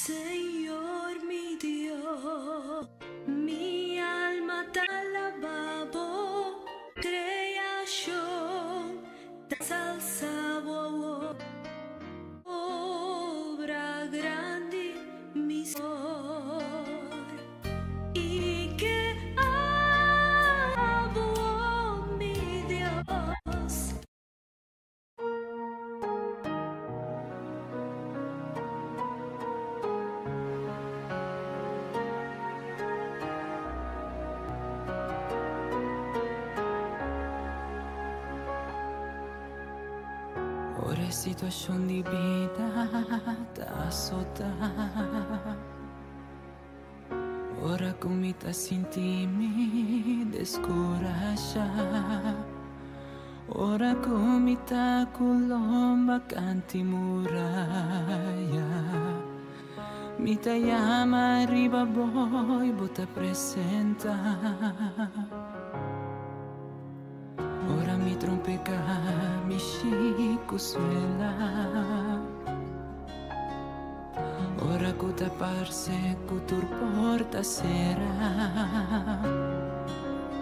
Señor mi Dios, mi alma te alababo, creación te salsabo, obra grande mi Señor, y que amo mi Dios. Ora situazione di vita da sota. Ora come ti sentimi descoraja. Ora come ti colomba canti muraglia. Mi ti chiama arriva boy, bota presenta. Ora mi trompega, mi scico suela. Ora che ti parse, che tu porta sera.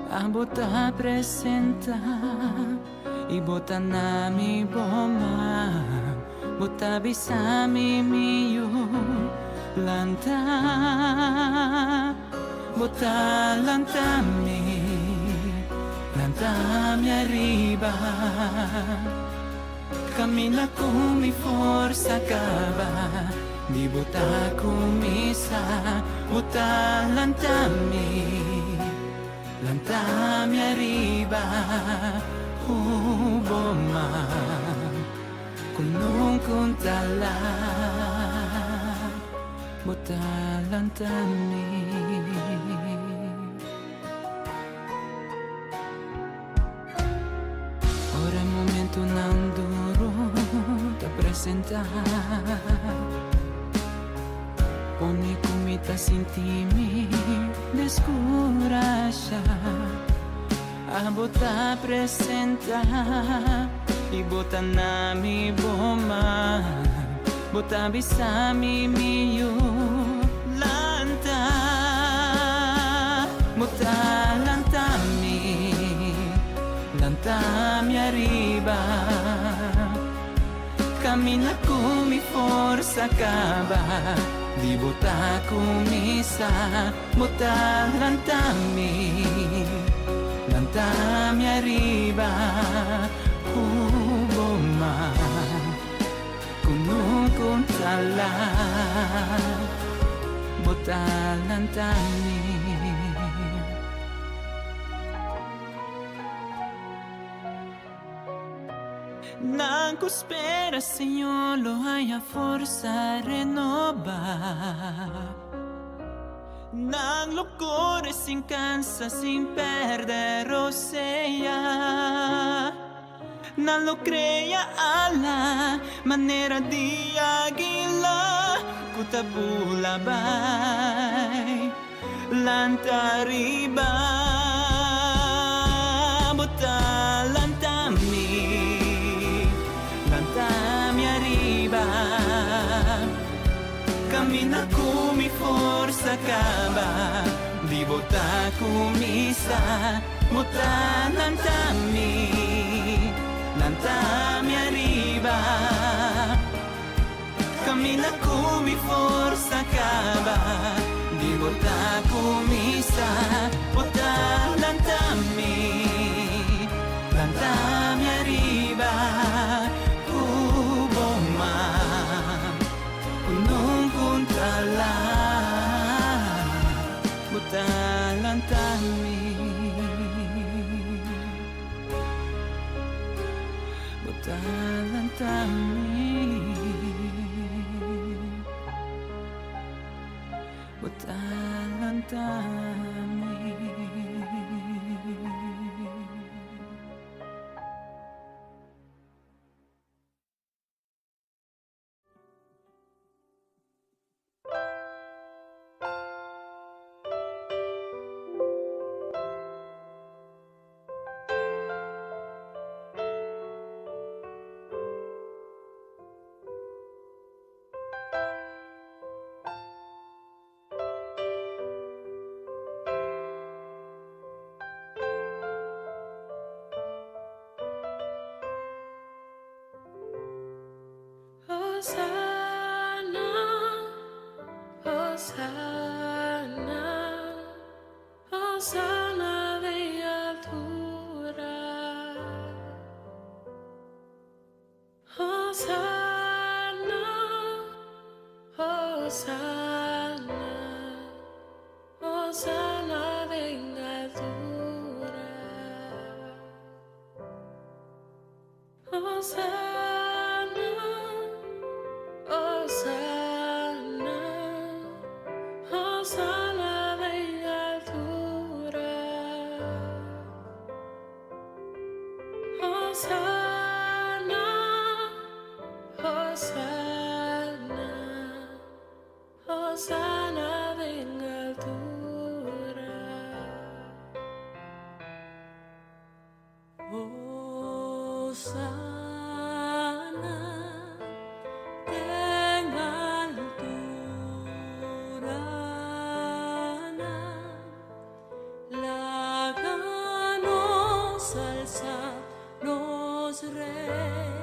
A bota presenta, i bota nami boma. Bota bisami mio, lanta. Bota lantami. Lanta mi arriva, cammina come forza cava, di butta come sa, butta lanta mi arriva, bomma, con non contalla, butta lantami. Ora è il momento non duro da presentare. Poni come ti sentimi descurascia. A bota presenta, i bota nami boma, bota bisami mio lanta, bota lantami. Lanta mi arriva, cammina come forza cava, di bota come sa, bota lantami arriva, bomma, con non contalla, bota lantami. Nanco spera, Signor, lo haya forza renovar. Nang lo corre sin cansa, sin perder rosea. Nan lo crea alla manera di águila, cutabula bai, lanta arriba, bota lantami. Mi arriva, cammina come forza cava, di bota come sa, bota lantami arriva, cammina come forza cava, di bota come sa, bota lantami arriva. Bomma, non controlla, butta lantami, butta lantami, butta lantami. Hosanna de altura. Hosanna, Hosanna, Hosanna en altura. Hosanna, Hosanna, Hosanna en altura. Hosanna, Hosanna, Hosanna en altura. Hosanna en altura. Láganos alza nos rey.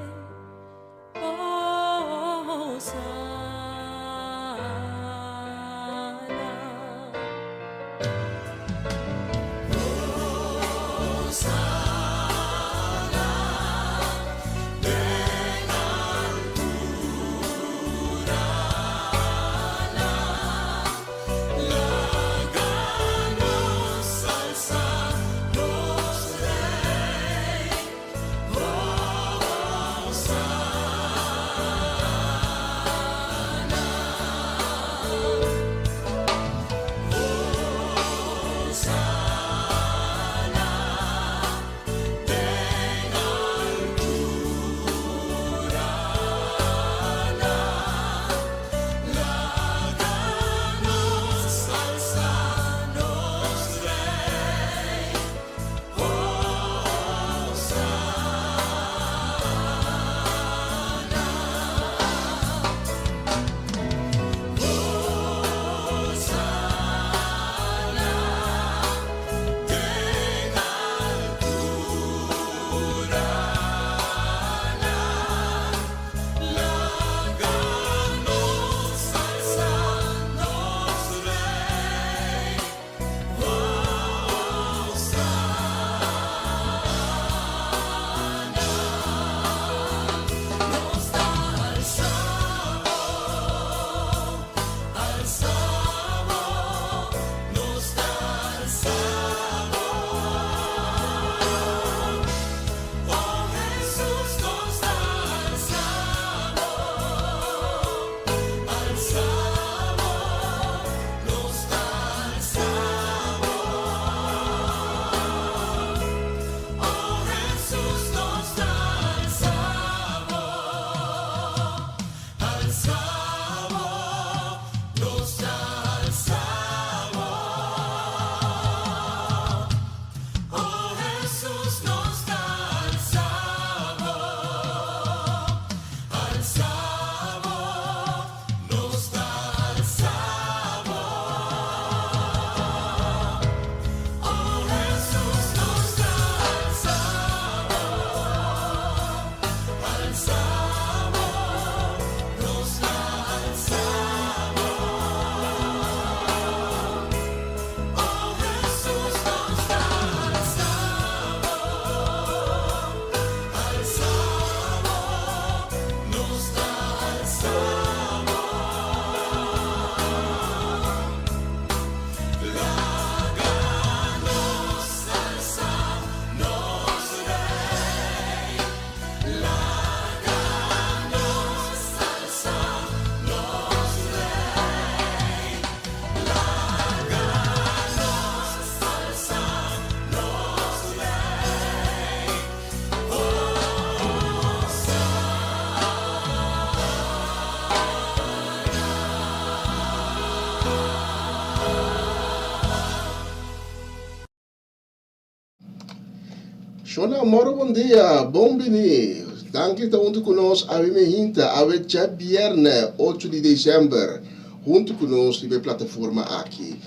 Shona moro bom dia, bom bini. Danke tá junto conosco, a minha hinta, a já viernes 8 de dezembro, junto conosco na plataforma aqui,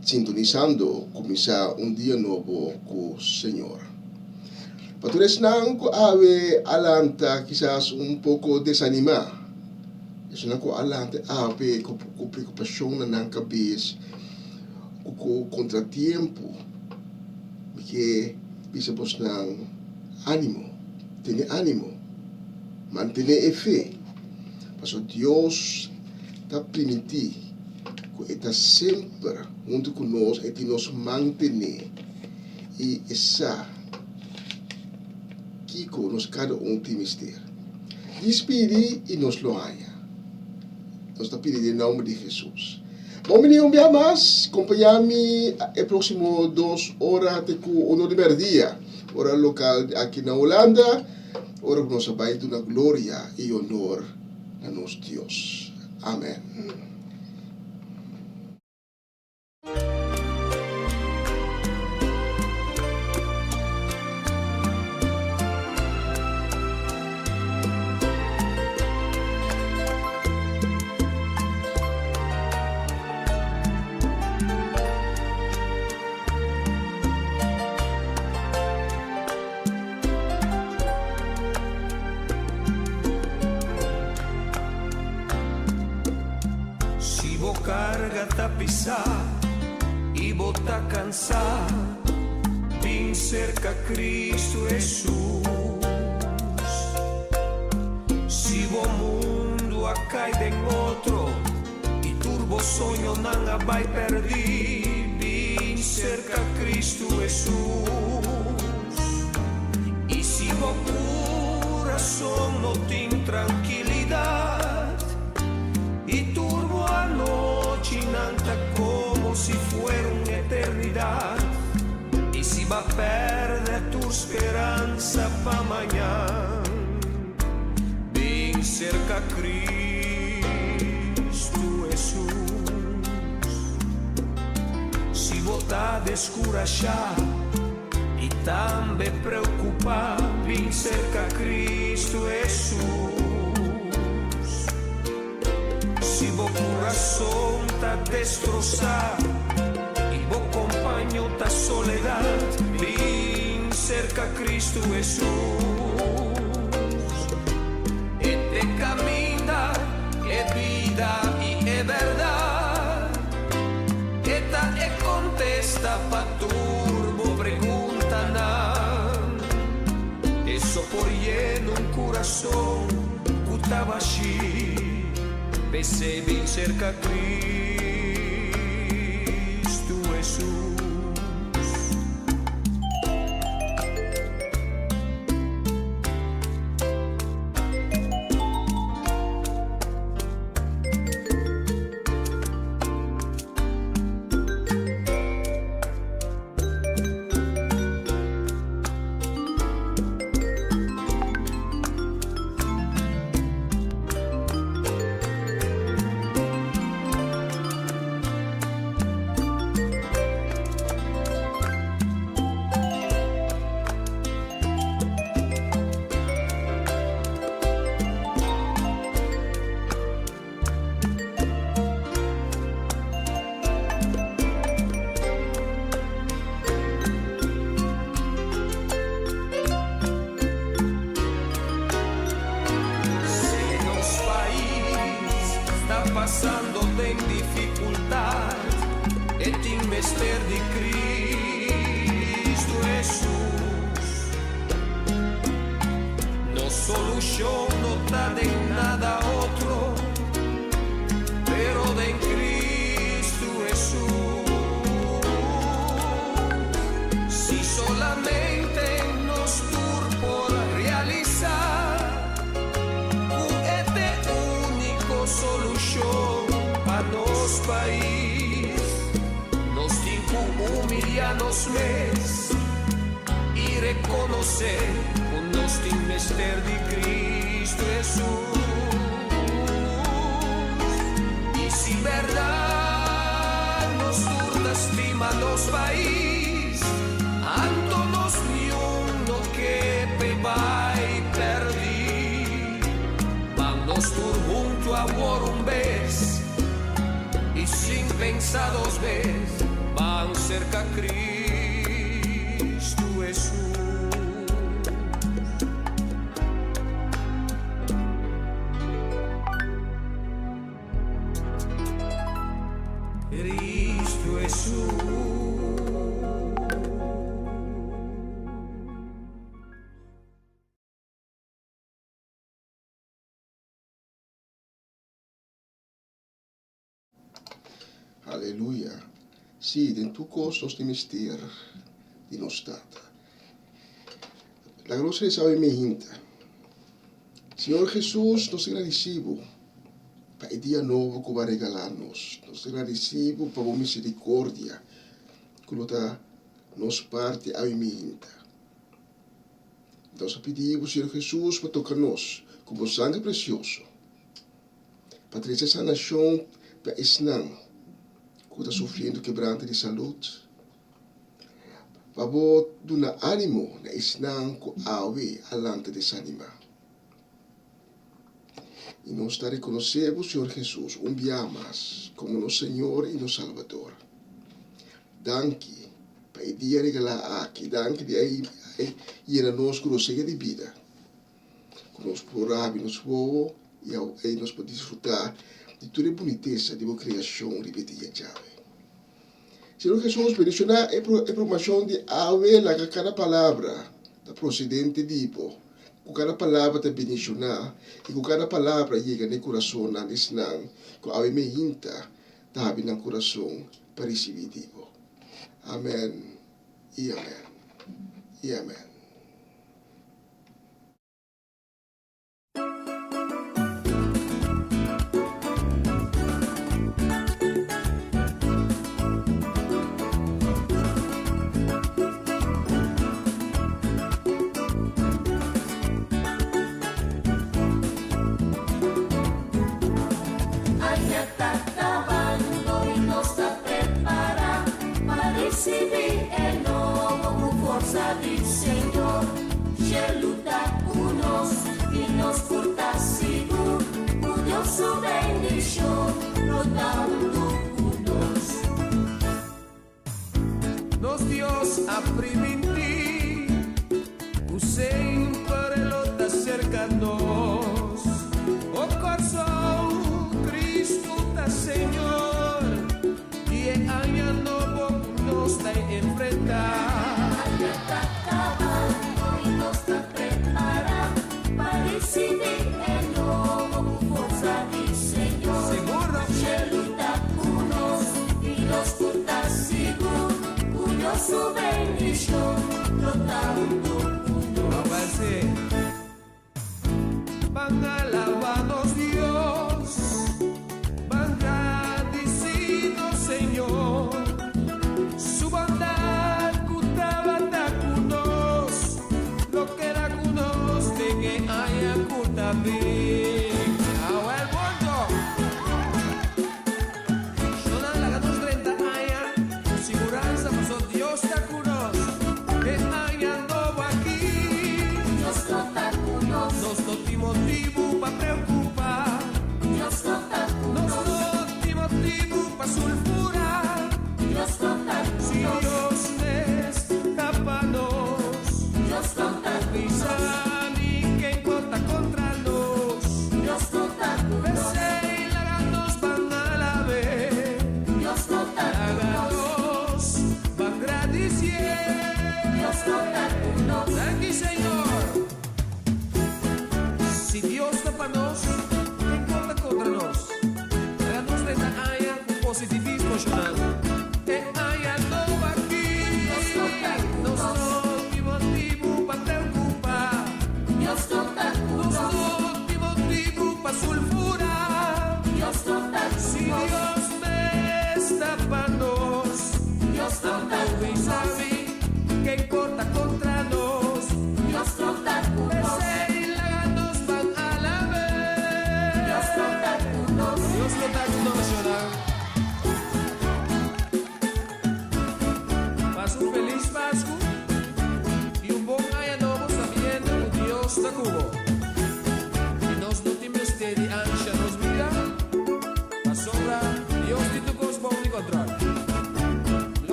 sintonizando, começar dia novo com o Senhor. Patures nang ko awe alanta quizás pouco desanimar, Isso não é alante ape com preocupação na cabeça, com contratempo, porque bisa bos nang ânimo, ter ânimo, manter fé. Paso Deus está permitir que está sempre junto conosco e nos manter e essa que nos cada tem mistério. Despedi e nos loanha. Nós está pedindo em nome de Jesus. Bom, menino, um dia mais. Acompanhar-me no próximo 2 horas até o 1 de meio-dia. Hora local aqui na Holanda. Hora que nós vamos dar glória e honor a nosso Deus. Amém. Carga tá pisar e botar cansar, vim cerca Cristo Jesus. Se o mundo a cai em outro e turbo sonho não vai perder, vim cerca Cristo Jesus. E se o coração não tem tranquilidade e turbo a noite nanta como se fuera uma eternidade, e se va perder tu esperança para amanhã, vem cerca Cristo Jesus. Se botar descurachar e também preocupar, vem cerca Cristo Jesus. Se o coração tá destrozado e o companheiro tá soledade, vem cerca Cristo Jesus. E te camina, é vida e é verdade. Eta é contesta pa turbo pergunta não. É só por lleno um coração que tá vazio. Vese vim cerca Cristo Jesus. Passando tem dificuldade, e tem mistério de Cristo Jesus. No solução não tá de nada outro, pero de Cristo Jesus. Si solamente nos tur por realizar solução para nos país, nos tem como humilhar-nos mesmos e reconhecer o nos tem mistério de Cristo Jesus. E se verdade nos turna estima nos país, anto nos nenhum no que vai perder, vamos tur junto a um vez e sem pensar 2 vezes, vão cerca Cristo Jesus. Cristo Jesús. Aleluia. Sì, in tu costo sti mestiere di nostata. La gloria de sabe hinta. Senhor Jesus, nós te agradecemos para o dia novo que vai regalar-nos. Nós te agradecemos para a misericórdia que nos parte a hinta. Nós pedimos, Senhor Jesus, para tocar-nos com o sangue precioso. Para trazer essa nação para ensinar que está sofrendo quebranto de saúde. Para dar ânimo na ensinar que awe alante desanimar. E nós te reconhecemos, Senhor Jesus, dia mais como nosso Senhor e nosso Salvador. Danke para o dia regalar aqui, danke de aí ir a nós com o segue de vida. Que nós podemos nos voar e aí nós podemos desfrutar de toda a boniteza de uma criação repetida já. Senhor Jesus, bendicionar a informação de ave lá cada palavra da procedente de Ipo. Com cada palavra te bendicionar e com cada palavra chega no coração na ensinar que ave me hinta tá no coração para receber de Ipo. Amém e amém e amém. Senhor, que luta por nós e nos porta seguro, o Deus bendição, rodando por nós. Nos Dios a primitir, o sempre lo está cerca nós. O coração Cristo está Senhor, e é año novo nos está enfrentar. Su bendición rotando van a alabarnos Dios, van agradecidos Señor, su bondad cutabata cunos, lo que era cunos de que haya cutabe. Nos trata con nos motivo para preocupar.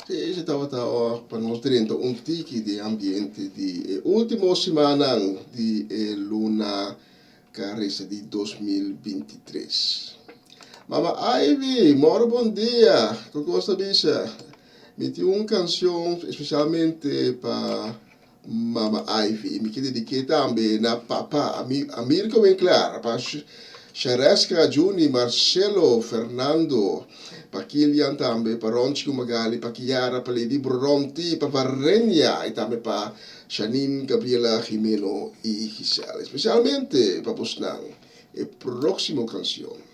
Sì, si stava per nostri un tiki di ambiente di ultimo settimana di luna caressa di 2023. Mama Ivy, moro bom dia. Con cosa bisa? Meti una canzone specialmente per Mama Ivy. Mi chiede di che tambe na papa Mirko Winkler, pa Shareska Juni, Marcelo, Fernando, pa Kilian tambe, pa Ronchi Magali, pa Chiara, pa Lady Bronti, pa Varrenia, e tambe pa Janine, Gabriela, Jimeno e Giselle. Specialmente pa Bosnan. E prossimo canzone.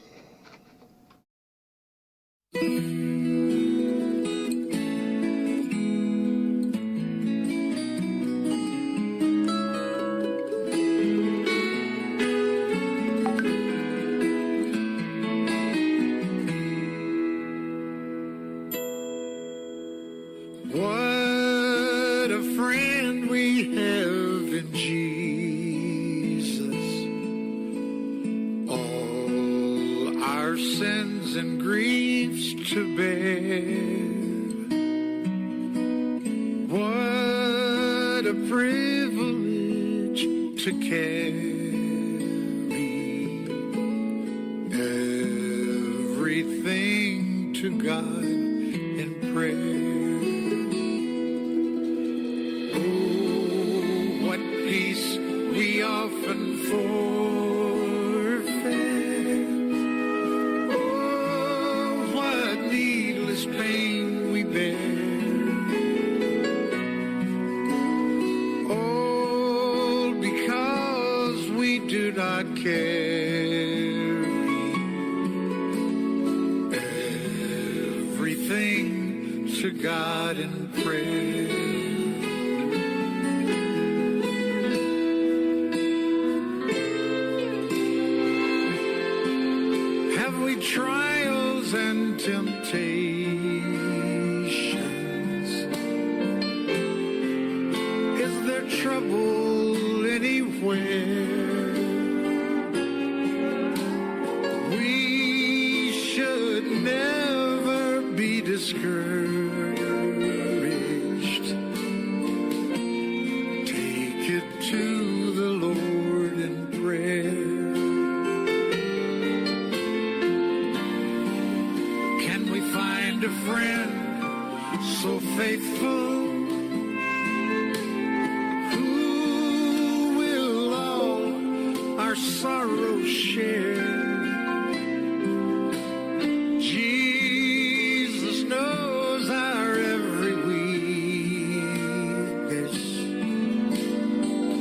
What a friend we have in Jesus. All our sins and griefs to bear. What a privilege to carry everything to God in prayer. Oh, what peace we often forfeit. Oh, what needless pain we bear. All because we do not carry everything to God in prayer. Have we trials and temptations? Is there trouble anywhere? We should never be discouraged. Take it to the Lord in prayer. Can we find a friend so faithful who will all our sorrows share? Jesus knows our every weakness.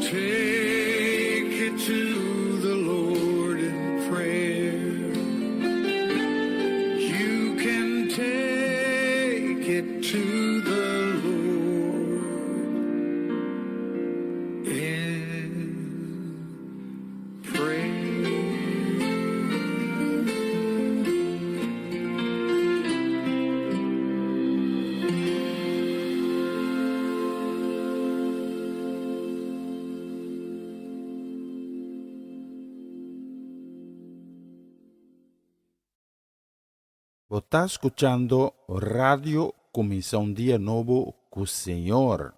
Take it to the Lord in prayer. You can take it to the Lord in prayer. Está escuchando Radio Comienza un Día Nuevo con Señor.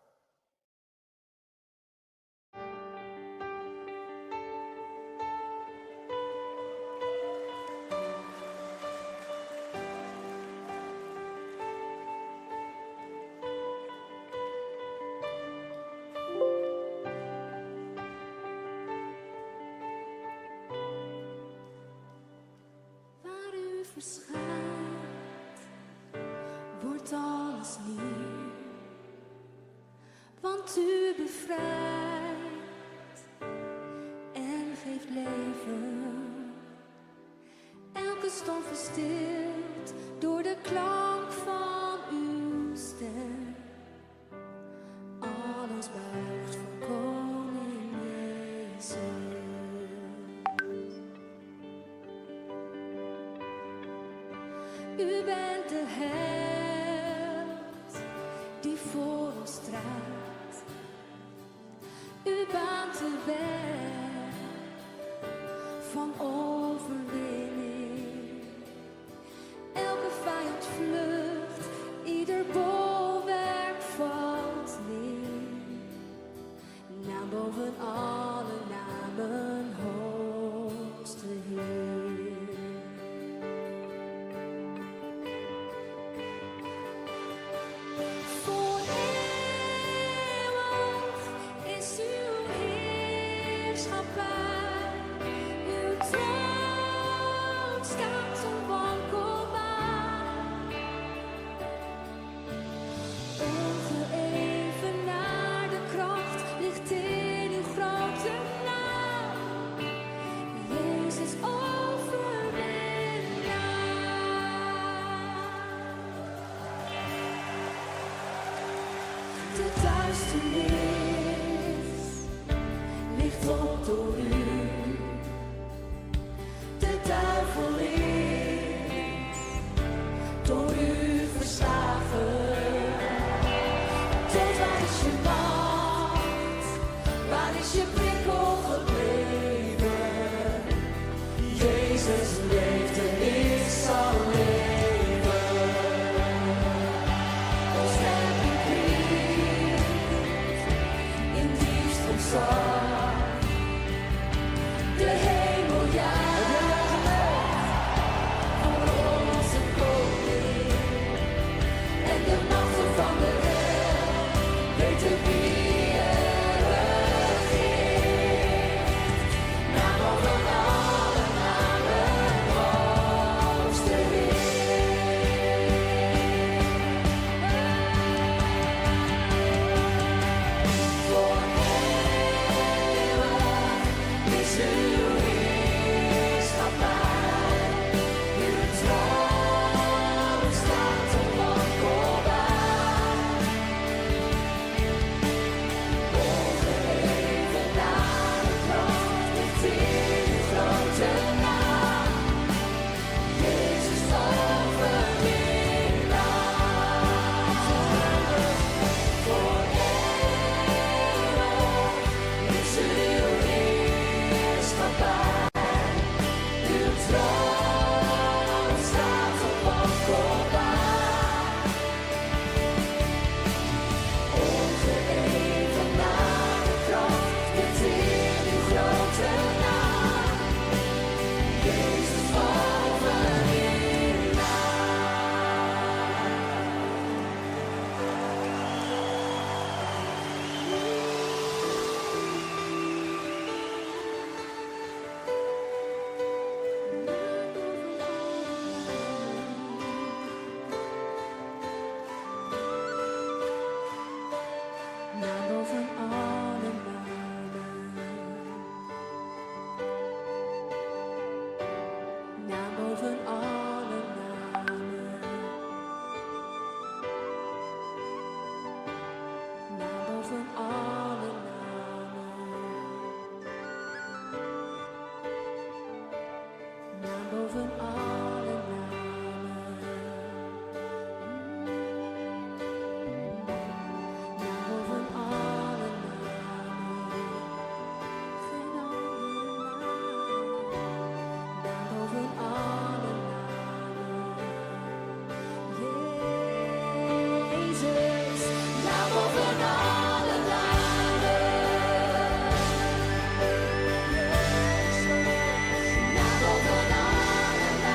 Waar u verschijnt, wordt alles nieuw. Want u bevrijdt en geeft leven. Elke storm verstilt door de klank van uw stem. Alles buigt voor Koning Jezus. U bent de held die voor ons strijdt. U baant de weg van overwinning. Elke vijand vlucht, ieder boom duisternis ligt op door u. De duivel is door u verslagen. Dood, waar is je macht? Waar is je prikkel gebleven? Jezus leeft en ik zal leven. Ons werk in krieg, in diefst ontzag. De hemel juicht voor onze koning. En de machten van de hel weten wie er regeert. Naam boven alle namen, hoogste Heer. Voor eeuwig is uw heerschappij. Uw troon staat onwankelbaar. Ongeheven naar de kracht ligt in uw grote naam. Jezus overwinnaar. Voor eeuwig is uw heerschappij. Uw troon staat onwankelbaar. Ongeëven naar de kracht ligt in uw grote naam. Jezus overwinnaar. Naam boven alle namen. Naam boven alle namen. Naam boven alle namen. Naam boven alle namen. Naam boven alle namen. Geen andere naam. Naam boven alle namen. Jezus, naam boven alle namen. Naam boven alle namen.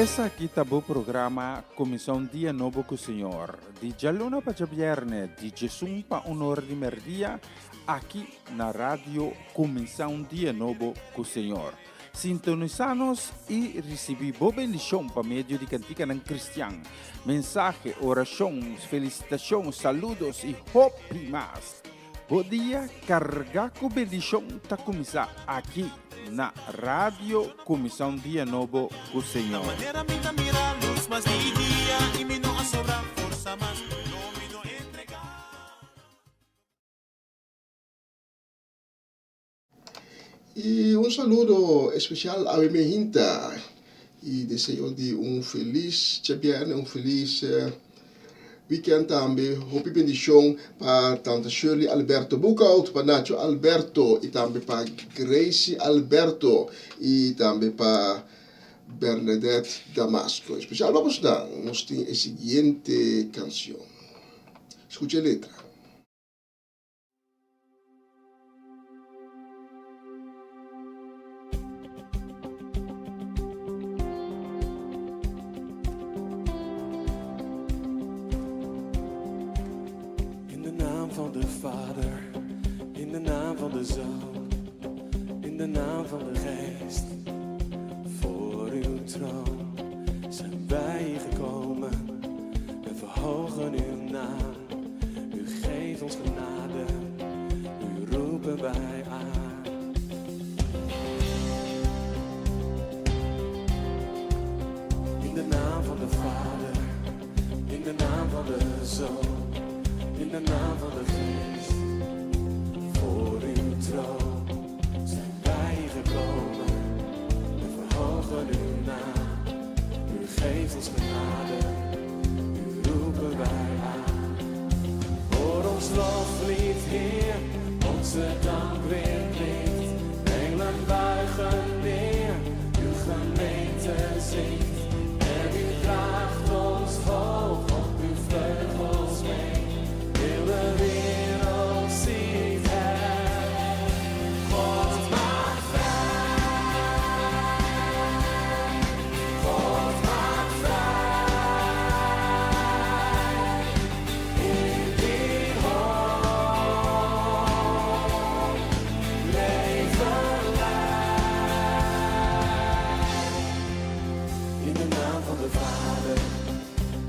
Essa aqui tá o programa Comissão Dia Novo com o Senhor. De Jaluna para Jabierne, de Jesus para Honor de Merdia, aqui na rádio Comissão Dia Novo com o Senhor. Sintonizanos e recebi boa bendição para meio de cantica ng Cristian. Mensagem, orações, felicitações, saludos e hope mais. Bom dia, carga com bendição tá começar aqui na rádio Comissão Dia Novo com o Senhor. E saludo especial a minha hinta e desejo de feliz Jabierne, feliz weekend também. Hope bendição para tante Shirley Alberto Bucaut, para Nacho Alberto e também para Gracie Alberto e também para Bernadette Damasco. Especial vamos dar a seguinte canção. Escute a letra. Van de Vader, in de naam van de Zoon, in de naam van de Geest. Voor uw troon zijn wij gekomen en verhogen uw naam. U geeft ons genade, u roepen wij aan. In de naam van de Vader, in de naam van de Zoon. In de naam van de Geest, voor uw troon zijn wij gekomen en verhogen uw naam. U geeft ons genade, u roepen wij aan. Hoor ons loflied, Heer, onze dank weer klinkt. Engelen buigen neer, uw gemeente zingt. En u draagt ons hoog op uw vleugels mee. De wereld ziet het, God maakt vrij, God maakt vrij, in die hoop leven wij. In de naam van de Vader,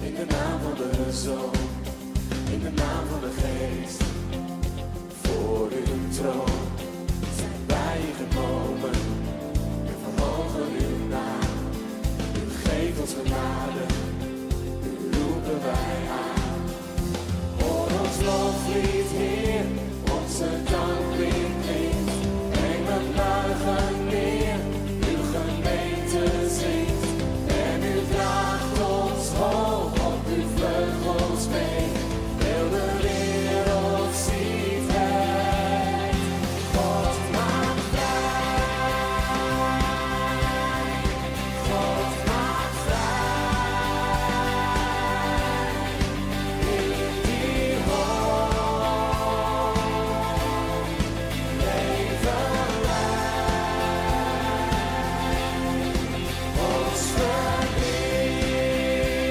in de naam van de Zoon. In de naam van de Geest, voor uw troon zijn wij gekomen en verhogen uw naam. U geeft ons genade, u roepen wij aan. Hoor ons loflied, Heer, onze dank weer klinkt. Engelen buigen neer, uw gemeente zingt. En u draagt ons hoog op uw vleugels mee. De wereld ziet het, God maakt vrij, God maakt vrij, in die hoop leven wij, ons verdriet wordt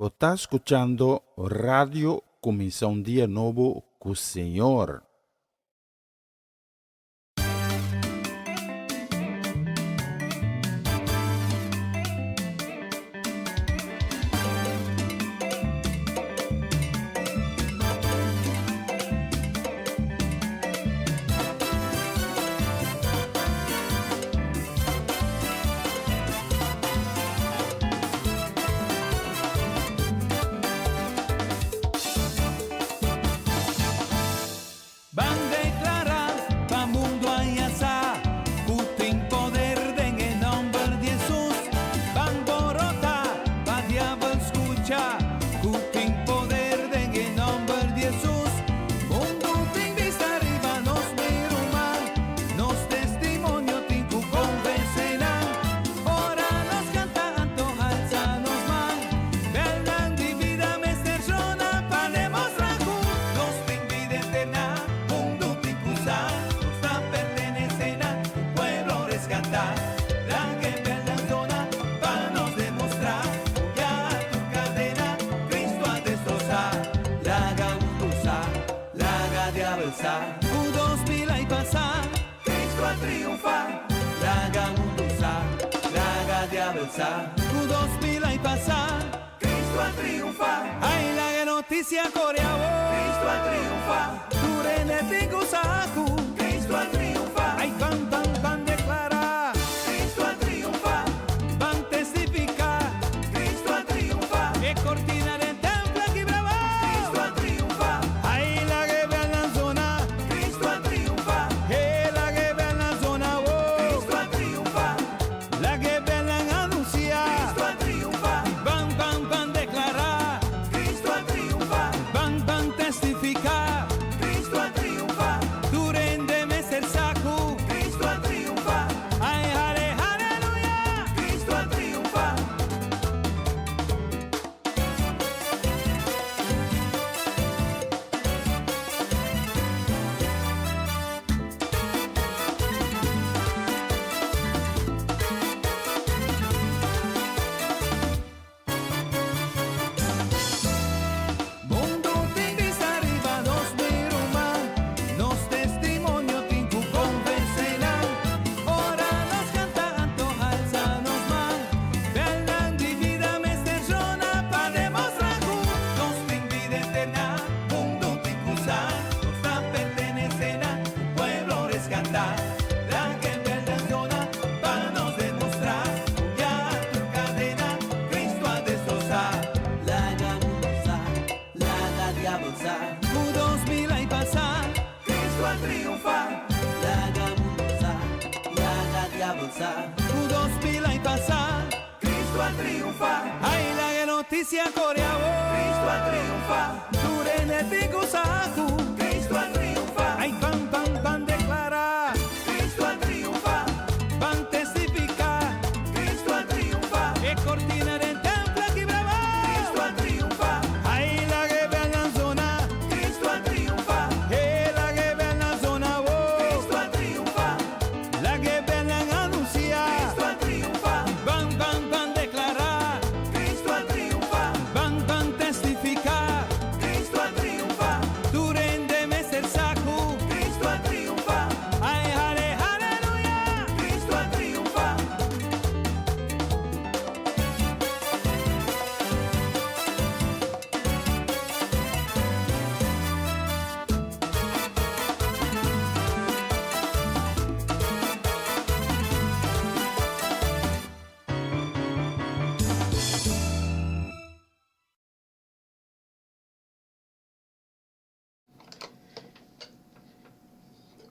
Está escuchando Radio Comienza un Día Nuevo con el Señor.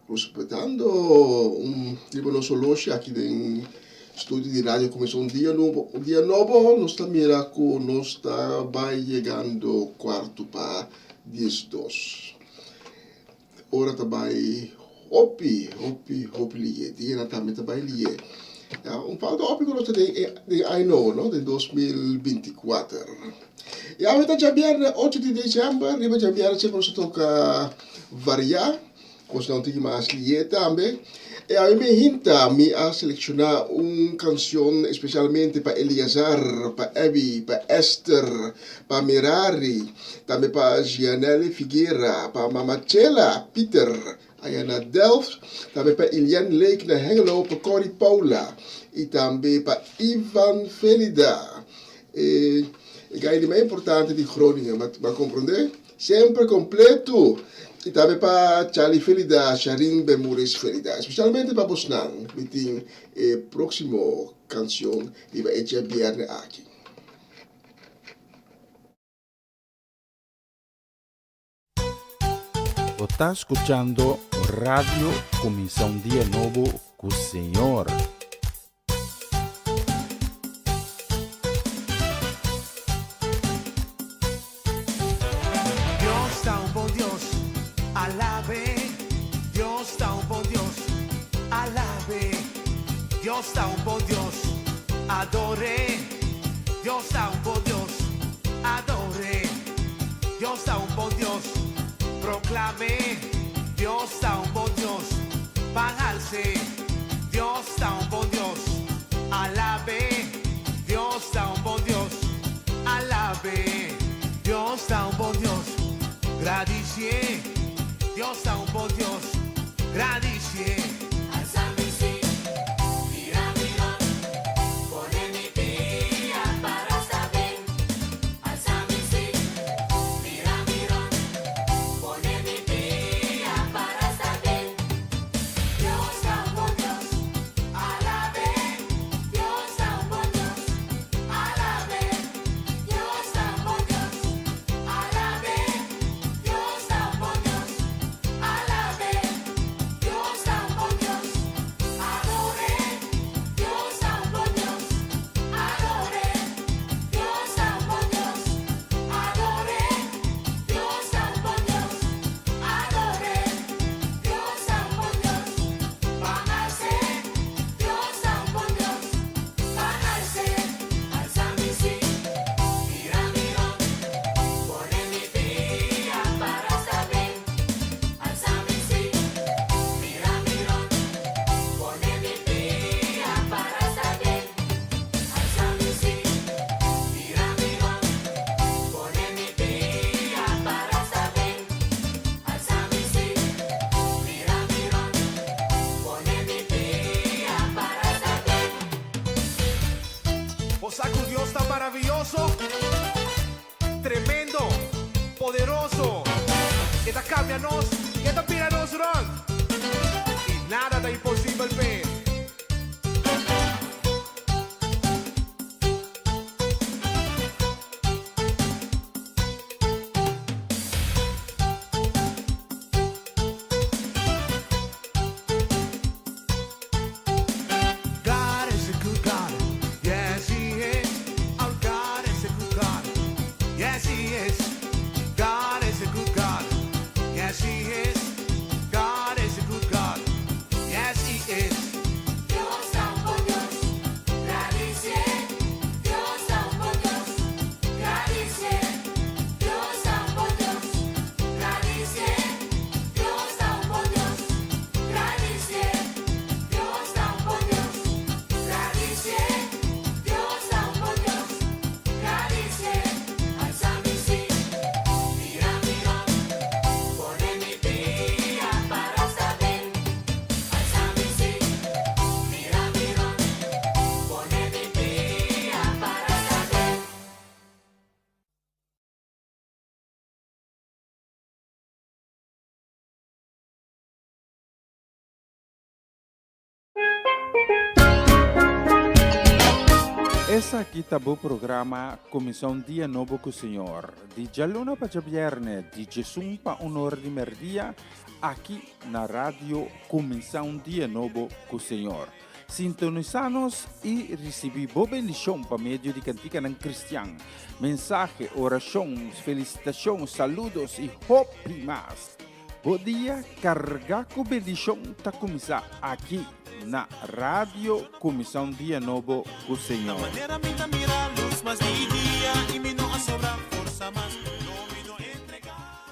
Rispettando tipo nostro loce aqui em estúdio de rádio começou um dia novo, nós está miraco, nós está vai chegando quarto para 10:02. Ora tá vai hopi liye, dia também tá vai liye. Paulo da hopi que nós tem ano, no, de 2024. E a vita viernes 8 de dezembro, riba viernes che nós toca variar. Nós não temos mais liye também. E a mí me hinta a seleccionar una canción especialmente para Eliazar, para Abby, para Esther, para Mirari, también para Gianelli Figuera, para Mamachela, Peter, Ayana Delft, también para Ilian Lake na Hengelo, para Cory Paula, y también para Ivan Felida. Ik ga mais importante de Groningen, mas compreender? Sempre completo. E também para Charlie Felida, Sharin Bemuris Felida, especialmente para Bosnan, meeting próximo canção que vai echar viernes aqui. Você está escutando Radio Comissão Dia Novo com o Senhor. Dios está un buen Dios, adore. Dios está un buen Dios, adore. Dios está un buen Dios, proclame. Dios está un buen Dios, póngase. Dios está un buen Dios, alabe. Dios está un buen Dios, alabe. Dios está un buen Dios, gradicie. Dios está un buen Dios, gradicie. Tremendo, poderoso, que da cambia-nos, que da pira-nos run. E nada da impossível ver. God is a good God, yes He is. Our God is a good God. Yes, He is. God is a good God. Yes, He is. God is a good God. Yes, He is. Dios está un buen Dios, gradicie. Dios está un buen Dios, gradicie. Dios está un buen Dios, gradicie. Dios está un buen Dios, gradicie. Dios está un buen Dios, gradicie. Dios está un buen Dios, gradicie. Alzamisi, mira, mira, pone mi pía para saber. Alzamisi, mira, mira, pone mi pía para saber. Essa aqui tá o programa Comissão Dia Novo com o Senhor. De Jaluna para Viernes, de Jesus para Honor de Merdia, aqui na Rádio Comissão Dia Novo com o Senhor. Sintonizanos e recebi boa bendição para meio de cantica ng Cristian. Mensagem, oração, felicitação, saludos e hope mais. Bom dia, carga com bendição tá começar aqui na Rádio Comissão Dia Novo com o Senhor. Manera minta mira luz más día y mi no sobra fuerza más no mi no entregar.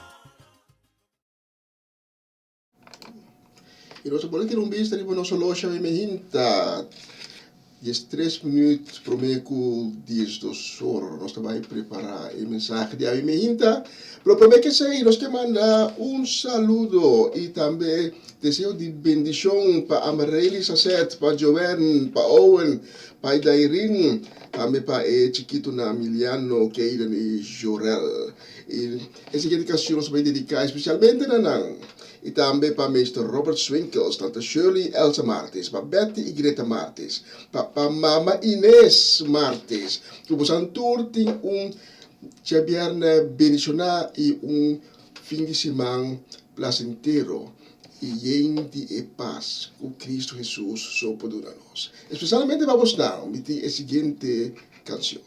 E nosso boletim um beijo para nosso loja e mehinta. 3 minutos para o dias do soro. Nós também preparar a mensagem de Ave Mehinta. Pero prometo que sei, nós queremos mandar saludo e também desejo de bendição para Amareli Sasset, para Joven, para Owen, para Dairin, também para Chiquito na Emiliano, Keidan e Jorel. E essa dedicação nós vamos dedicar especialmente na Nang. E também para Mr. Robert Swinkels, Tante Shirley Elsa Martins, para Betty e Greta Martins, para Mama Inês Martins, que possam turti Chabierne bendicionar e fim de semana placentero e de paz com Cristo Jesus só por nós. Especialmente vamos dar a seguinte canção.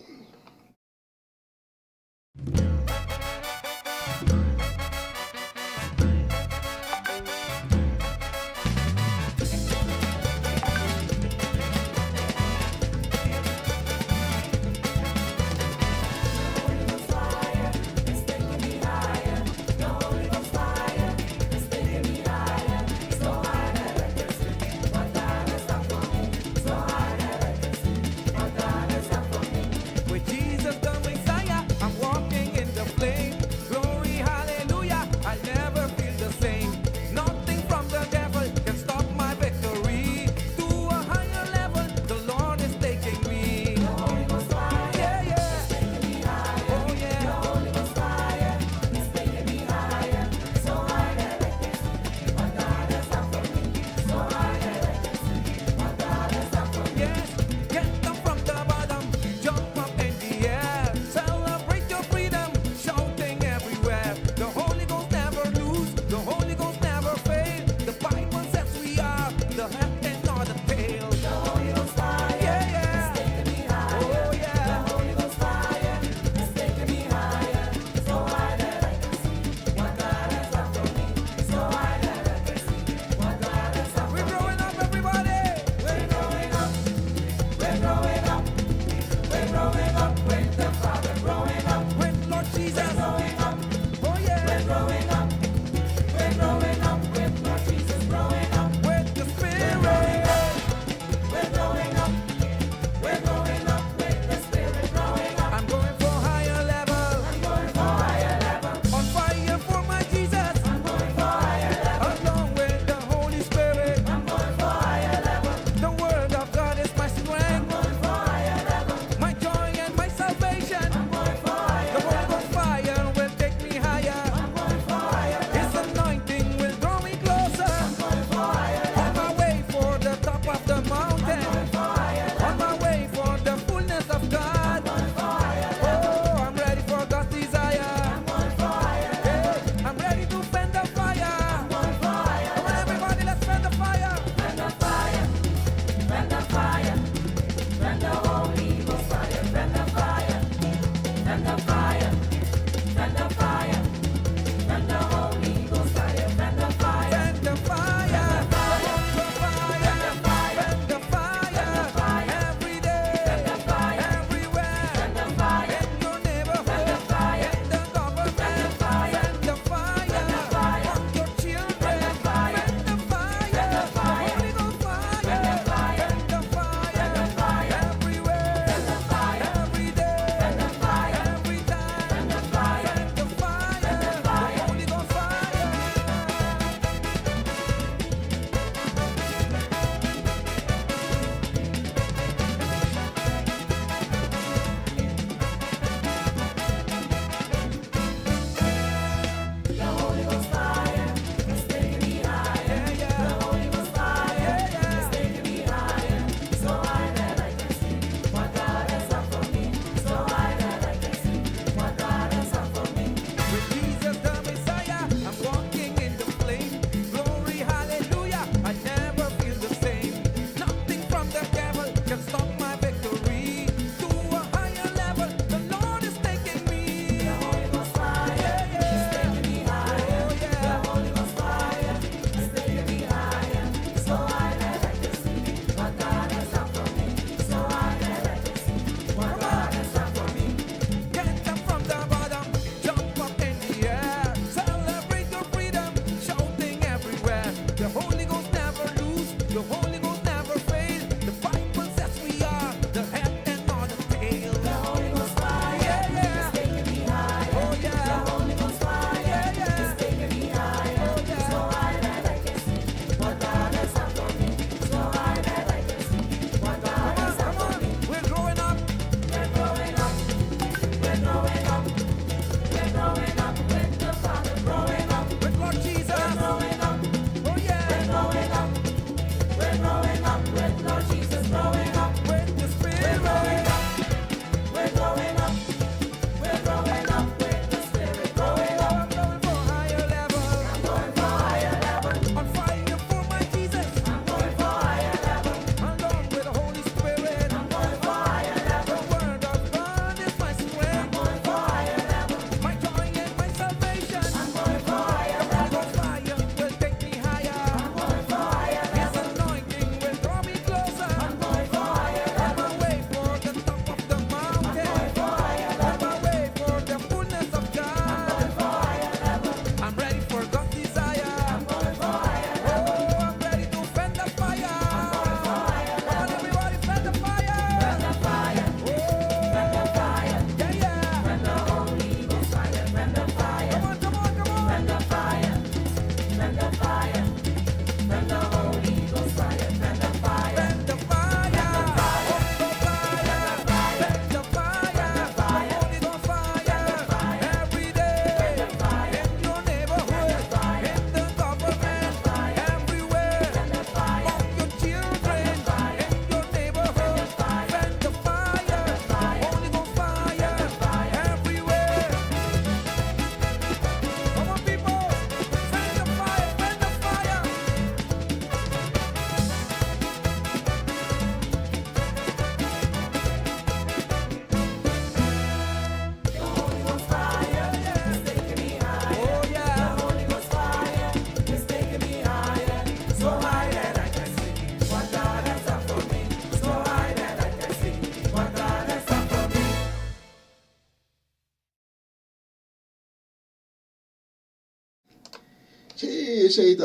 Sí, esa es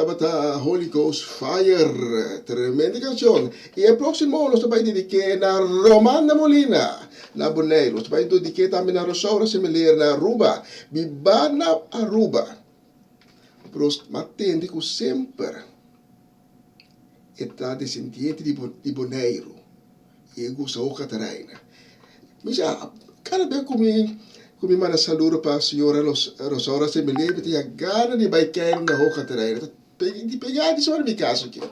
Holy Ghost Fire, tremenda canción. Y el próximo nos va a dedicar a Romana Molina, na Bonaire. Nos va a dedicar también a Rosaura Semeler, na Aruba. Bibana Aruba. Pero matende que sempre está descendiente de Bonaire. E gusta o Catarina. Mas já, cada vez que manda saludo para a senhora Rosaura Semeler, eu tenho gana de baicar na Rua Catarina. De pegar de sobre minha casa aqui.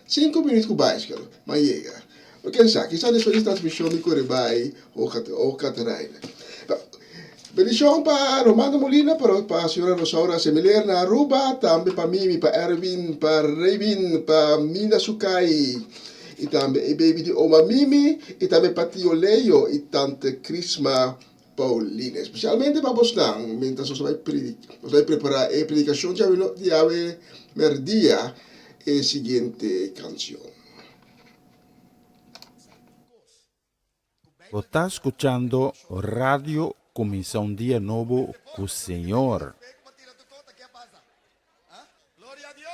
5 minutos com baixo, mas chega. Porque sabe, que depois da transmissão de Corebai ou Catarina. Bendição para Romano Molina, para a senhora Rosaura Semeler na Aruba, também para mim, para Erwin, para Revin, para Mina Sukai, e também baby de Oma Mimi, e também para tio Leo e tante Crisma Paulina. Especialmente para Bosnan, mentre vai preparar a predicação de Ave Merdia, a seguinte canção. Você está escutando Radio Comissão Dia Novo com o Senhor. Gloria a Dios.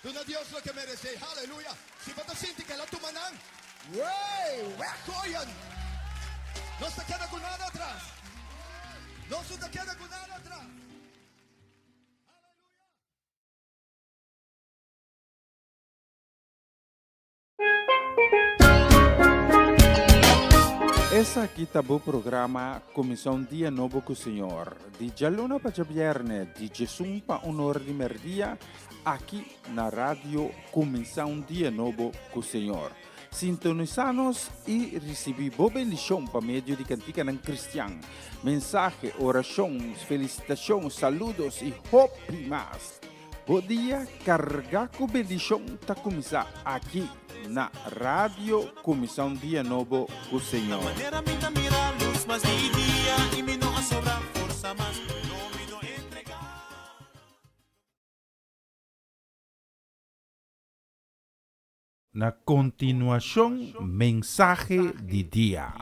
Dona Dios lo que merece, aleluya. Si vos te sientes que la tu manán, wey, recoyan. No se queda con nada atrás. No se te queda con nada atrás. Essa aqui tá o programa Comissão Dia Novo com o Senhor. De Jalona para Jabierne, de Jesus para Honor de Merdia, aqui na rádio Comissão Dia Novo com o Senhor. Sintonizanos e recebi boa bendição para meio de cantiga não cristã. Mensagem, orações, felicitações, saludos e hope mais. Bom dia, carregar com bendição tá começar aqui na rádio Comissão Dia Novo com o Senhor. Na continuação, mensagem de dia.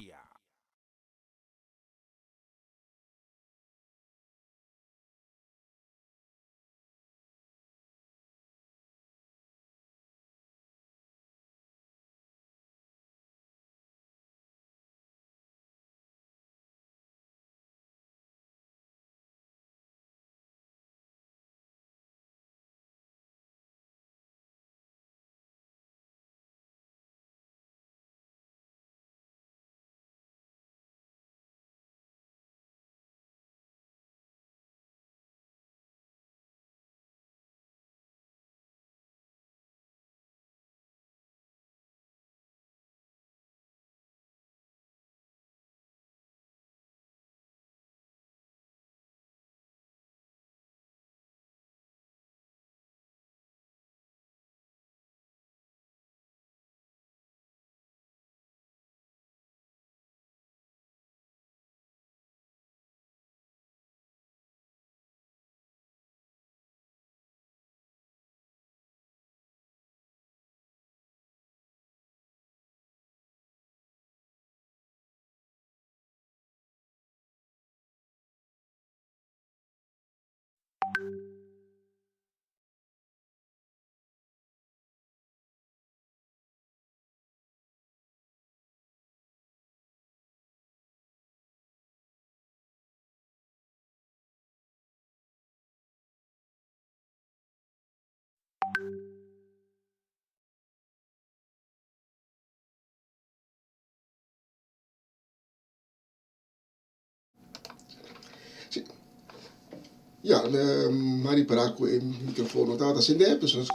Ja, mari paraku e microfono tava acendendo, pessoas.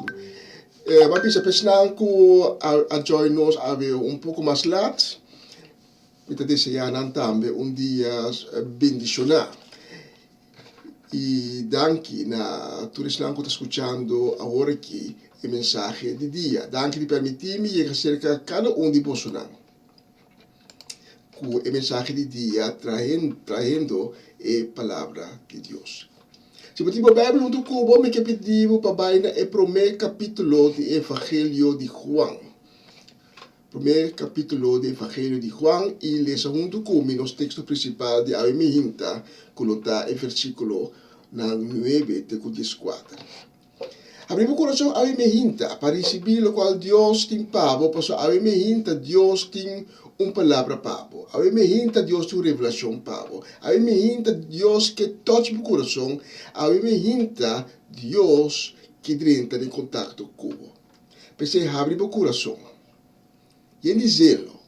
Mas pensa pesnanco a join nos ave un poco más lat. Mita desejanan tambe un dia bendicionar. E danke na turislanco tá escuchando agora aqui o mensagem de dia. Danke de permitir-me chegar cerca a cada de Bolsonaro. Com o mensagem de dia traindo a palavra de Deus. Se você tiver a Bíblia junto com me que pediu para baixar é primeiro capítulo do Evangelho de Juan. Primeiro capítulo do Evangelho de Juan e leia junto comigo nos textos principais de Ave Mehinta, que está em versículo 9 até 14. Abrimos o coração Ave Mehinta para receber o qual Deus tem pavo, porque Ave Mehinta Deus tem uma palavra pavo. Ave Mehinta Deus tem revelação pavo. Ave Mehinta Deus que toca o coração. Ave Mehinta Deus que entra em contato com o. Porque abrimos o coração. E dizê-lo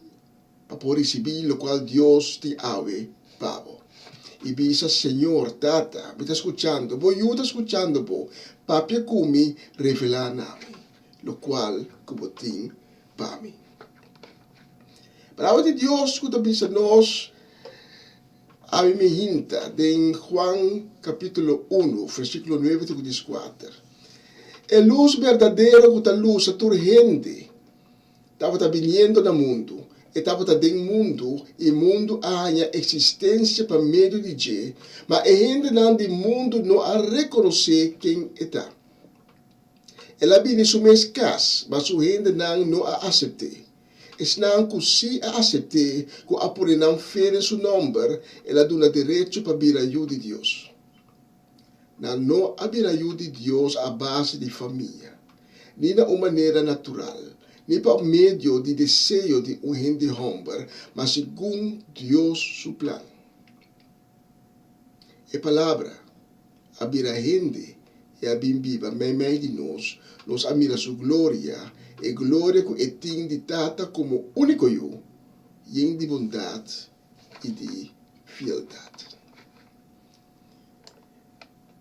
para poder receber o qual Deus tem ave pavo. E bisa, Senhor, Tata, me está escuchando, eu estou escuchando, papi come revelar nave, lo qual como tem para mim. Palavra de Deus, que bisa nós, a me hinta, em Juan capítulo 1, versículo 9 a 14. É luz verdadeira que a luz urgente, estava vindo no mundo. Estava dentro do mundo, e o mundo há existência para meio de Deus, mas ainda não do mundo não a reconhecer quem está. Ela vem no mês caso, mas o ainda não a aceite. Não que se a aceite, que a por não fer seu nome, ela dá direito para vir a ajuda de Deus. Não a vir a ajuda de Deus à base de família, nem de uma maneira natural. Nem por meio de desejo de um gente homem, mas segundo Deus seu plano. A palavra, a bira gente, e a bim viva, meio de nós admira sua glória, e glória que tem de Tata como único eu, e de bondade e de fieldade.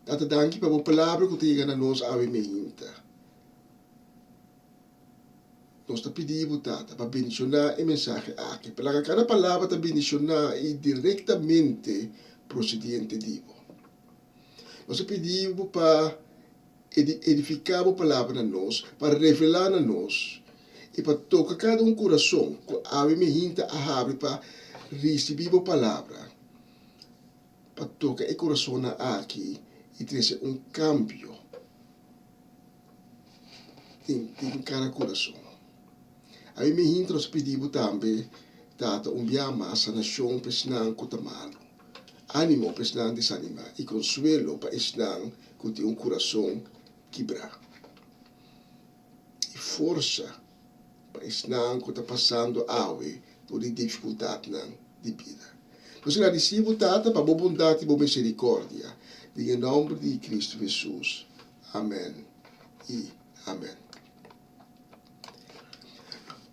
Tata, danke para a palavra que tem na nós ave mehinta. Nós te pedimos, Tata, para bendicionar a mensagem aqui. Para cada palavra te bendicionar e diretamente procedente de Deus. Nós te pedimos para edificar a palavra a nós, para revelar a nós, e para tocar cada coração, que a mehinta abre para receber a palavra, para tocar o coração aqui e trazer cambio em cada coração. Aí me hinta nós pedimos também, Tata, massa nação para estar com ânimo para estar desanimar e consuelo para estar com coração quebrar. E força para estar com passando ave por dificuldade de vida. Nós agradecemos, Tata, para a bondade e a misericórdia, em nome de Cristo Jesus. Amém e amém.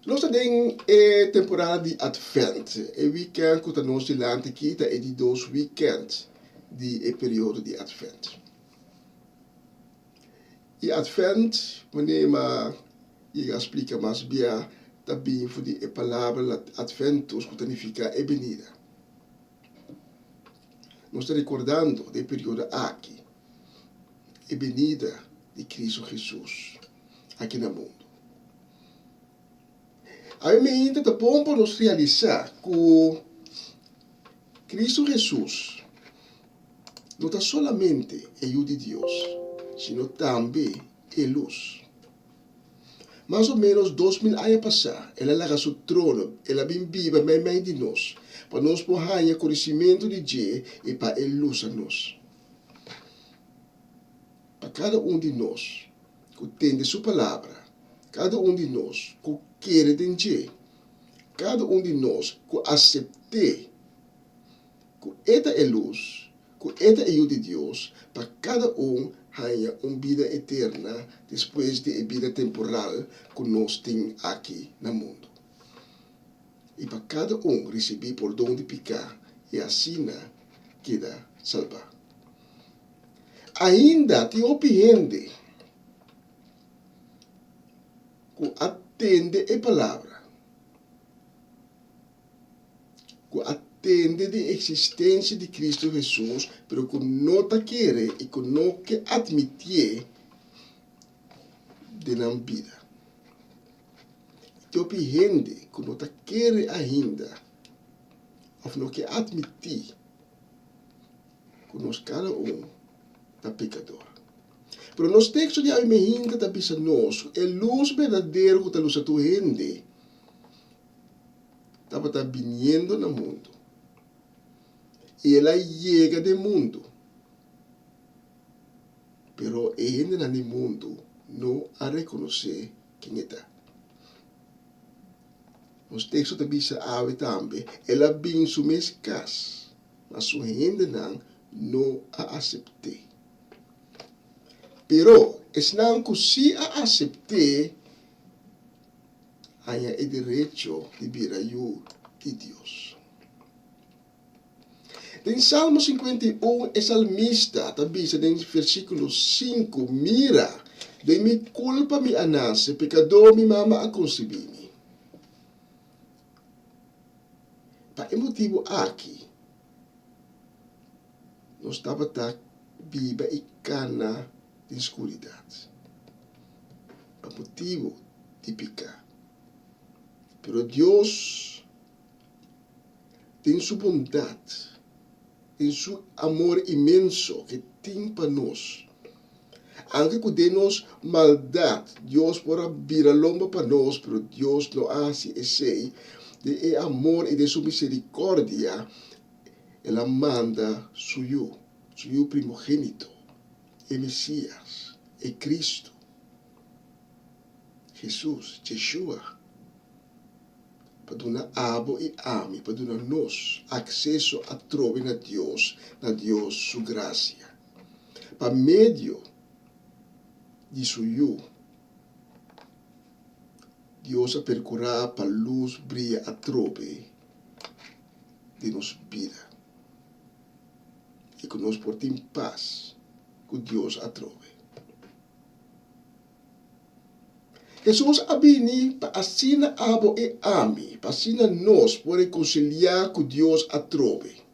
Nós temos a temporada de Advent, o weekend que nós delante aqui é de 2 weekends do período de Advent. E Advent, wanneer eu explico mais bem, também for a palavra Adventus, que significa venida. Nós estamos recordando do período aqui, a venida de Cristo Jesus aqui no mundo. A mim ainda é bom para nós realizar que Cristo Jesus não está somente o de Deus, sino também é luz. Mais ou menos 2000 anos passados, ela larga seu trono, ela vem viva meio de nós, para nós poder o conhecimento de Deus e para a luz a nós. Para cada de nós que tem de sua palavra, cada de nós que quer entender, cada de nós que aceite que esta é luz, que esta é o de Deus, para cada tenha uma vida eterna depois da vida temporal que nós temos aqui no mundo. E para cada receber por dom de pecar e assim queda salvar. Ainda te opende que atende a palavra, que atende a existência de Cristo Jesus, pero que não te quer e que não quer admitir de na vida. Te opende que não te quer ainda, ou não quer admitir que nós cada da pecador. Pero nos textos de Aimeinta da bisa nos, a luz verdadeira que está luz a tu gente, estava viniendo no mundo. E ela chega do mundo. Pero a gente no mundo não a reconhecer quem está. Nos textos da bisa ave também, ela vem su mes cas, mas su gente não a aceitou. Pero, não que se a aceitou, há o direito de vir a de Deus. Em Salmo 51, o salmista, também em versículo 5, mira, de mi culpa me anase, pecador mi mama a concebir-me. Para o motivo aqui, nós estava viva e cana de escuridade. Para o motivo de pecar. Pero Deus tem sua bondade, tem seu amor imenso que tem para nós. Aunque podemos maldade, Deus pode vir a lomba para nós, pero Deus não hace esse de amor e de sua misericórdia. Ela manda seu primogênito, o Messias, o Cristo, Jesus, Yeshua. Para dar abo e ami, para dar nós acesso a trobe na Deus sua graça. Para meio de seu Deus a percurar para a luz brilha a trobe de nossa vida. E que nós portemos paz com Deus a trobe. Jesus abini para assina abo e ami, para assina nós por reconciliar com Deus a trobe.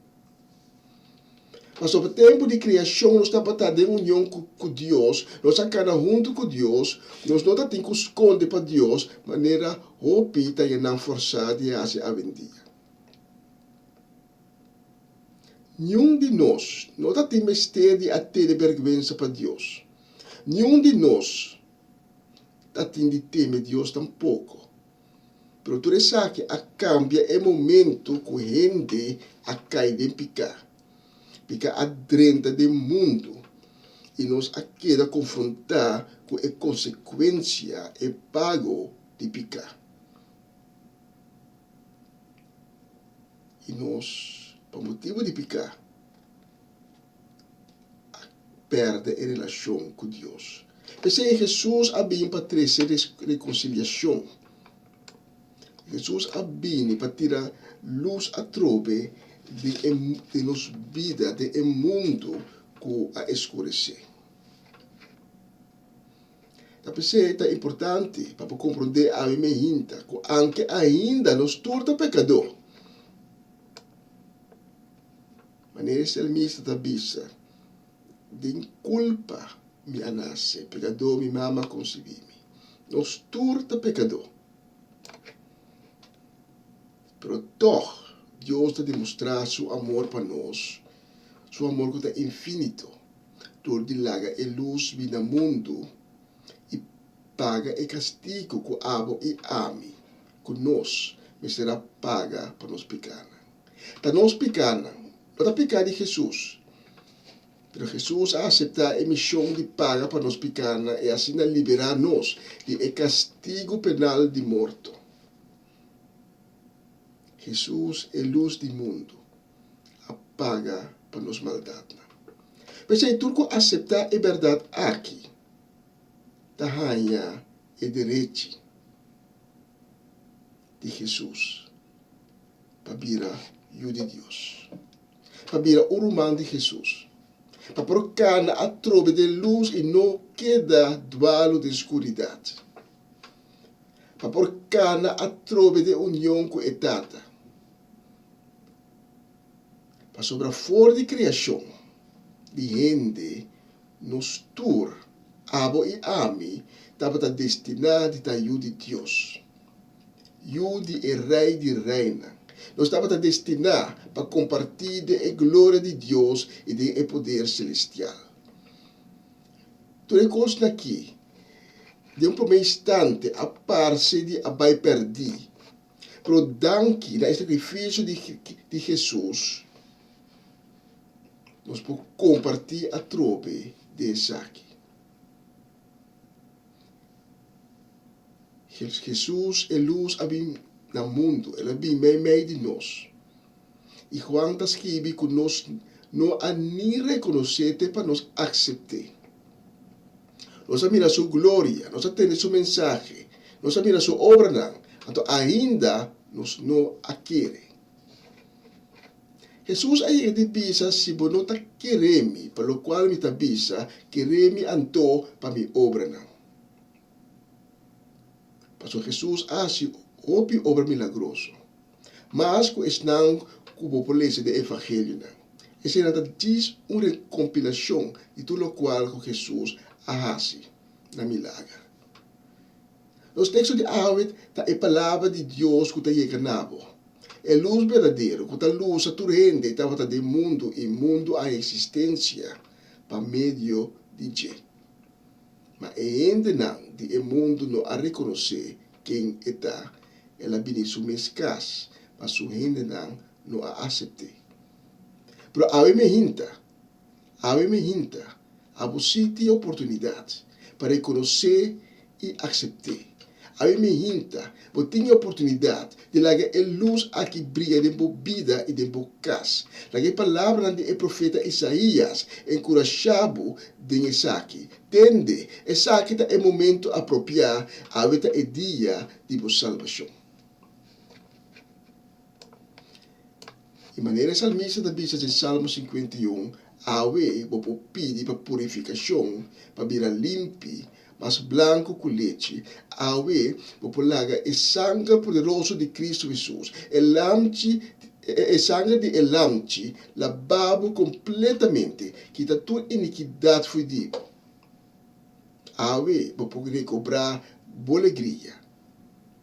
Mas sobre o tempo de criação, nós estamos em união com Deus, nós estamos junto com Deus, nós não temos que esconder para Deus, de maneira opita e não forçada a se avendia. Nenhum de nós não tem mistério a ter vergonha para Deus. Nenhum de nós tem de temer Deus tampouco. Pero tu sabe que a cambia é momento que a gente a cai de picar. Picar a drenta do mundo. E nós a queda confrontar com a consequência e pago de picar. E nós, por motivo de picar, perde a relação com Deus. Pensei em Jesus havia para trazer reconciliação. Jesus havia para tirar luz a trobe de nossa vida, do mundo que a escurecer. Então, pensei que é importante para compreender a minha gente, que anche ainda nos torna pecador. Maneira salmista da bisa, de culpa me anase, pecador, mi mama concebir-me. Nos torna pecador. Pero toch, Deus está demonstrar seu amor para nós, seu amor que é infinito, door de laga e luz vi no mundo e paga e castigo com abo e ami, com nós, mas será paga para nós pecar. Para nós pecar, para pecar de Jesus. Pero Jesus a aceitar a missão de paga para nós pecar e assim liberar-nos de castigo penal de morto. Jesus é luz do mundo, apaga para nos maldade. Mas se tu aceitar a verdade aqui, tahanha é direito de Jesus para virar o de Deus, para virar o romano de Jesus, para procar a trobe de luz e não queda dualo de escuridade, para procar a trobe de união com a etata, para sobre a fora de criação, de gente, nos tur, abo e ami, estava destinado a o de Deus. Jude é rei de reina. Nós estava destinado para compartilhar a glória de Deus e o poder celestial. tu recos aqui, de primeiro instante, a parte de abai perdi. Pero danke na sacrifício de Jesus, nós podemos compartilhar a trobe desse aqui. Jesus é luz no mundo, ele é meio de nós. E Juan está escrevendo que nós não há nem reconhecer para nós aceitar. Nós mira sua glória, nós temos sua mensagem, nós mira sua obra, então ainda nós não a queremos. Jesus aí de bisa se não está querendo, pelo qual me está bisa, querendo anto para minha obra não. Pastor Jesus assim ouve obra milagrosa, mas com esse não como polícia do evangelho não. Esse não diz uma compilação de tudo o qual Jesus faz na milagre. Os textos de Awit tá a palavra de Deus que está chegando. É luz verdadeira, que está luz a turrende, está do mundo e mundo a existência para meio de Deus. Mas ainda não, o mundo não a reconhecer quem está, ela vem sua escassa, mas sua gente não a aceita. Pero a me hinta, a você tem oportunidade para reconhecer e aceitar. A me hinta, você tem oportunidade de largar a luz que brilha dentro da vida e dentro da casa. A palavra do profeta Isaías encorajava dentro aqui. Tende, essa aqui é o momento apropriado, a é dia de salvação. De maneira salmista da Bíblia em Salmo 51, awe vou pedir para purificação, para virar limpo, mas branco com leite. Awe vou lagar o sangue poderoso de Cristo Jesus. O sangue de elamte lavado completamente, quita toda iniquidade fudida. Awe vou poder cobrar boa alegria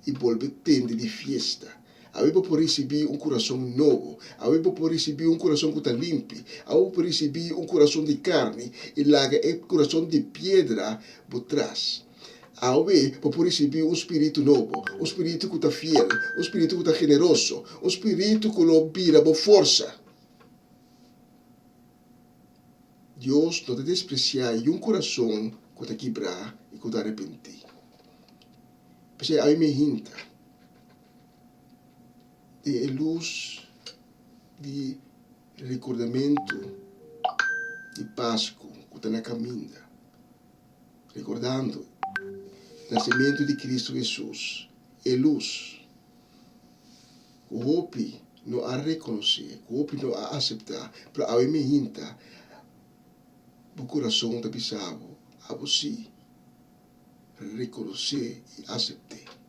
e volver tende de festa. Awe vou receber coração novo. Awe vou receber coração que está limpo. Awe vou receber coração de carne e larga coração de pedra por trás. Awe vou receber espírito novo, espírito que está fiel, espírito que está generoso, espírito que lo vira por força. Deus não te despreciar coração que está quebrar e que está arrepentir. Porque awe me hinta. É luz de recordamento de Páscoa que está na caminha, recordando o nascimento de Cristo Jesus. É luz que o hope não a reconhecer, que o hope não a aceitar, para a me hinta o coração está pisado a você reconhecer e aceitar.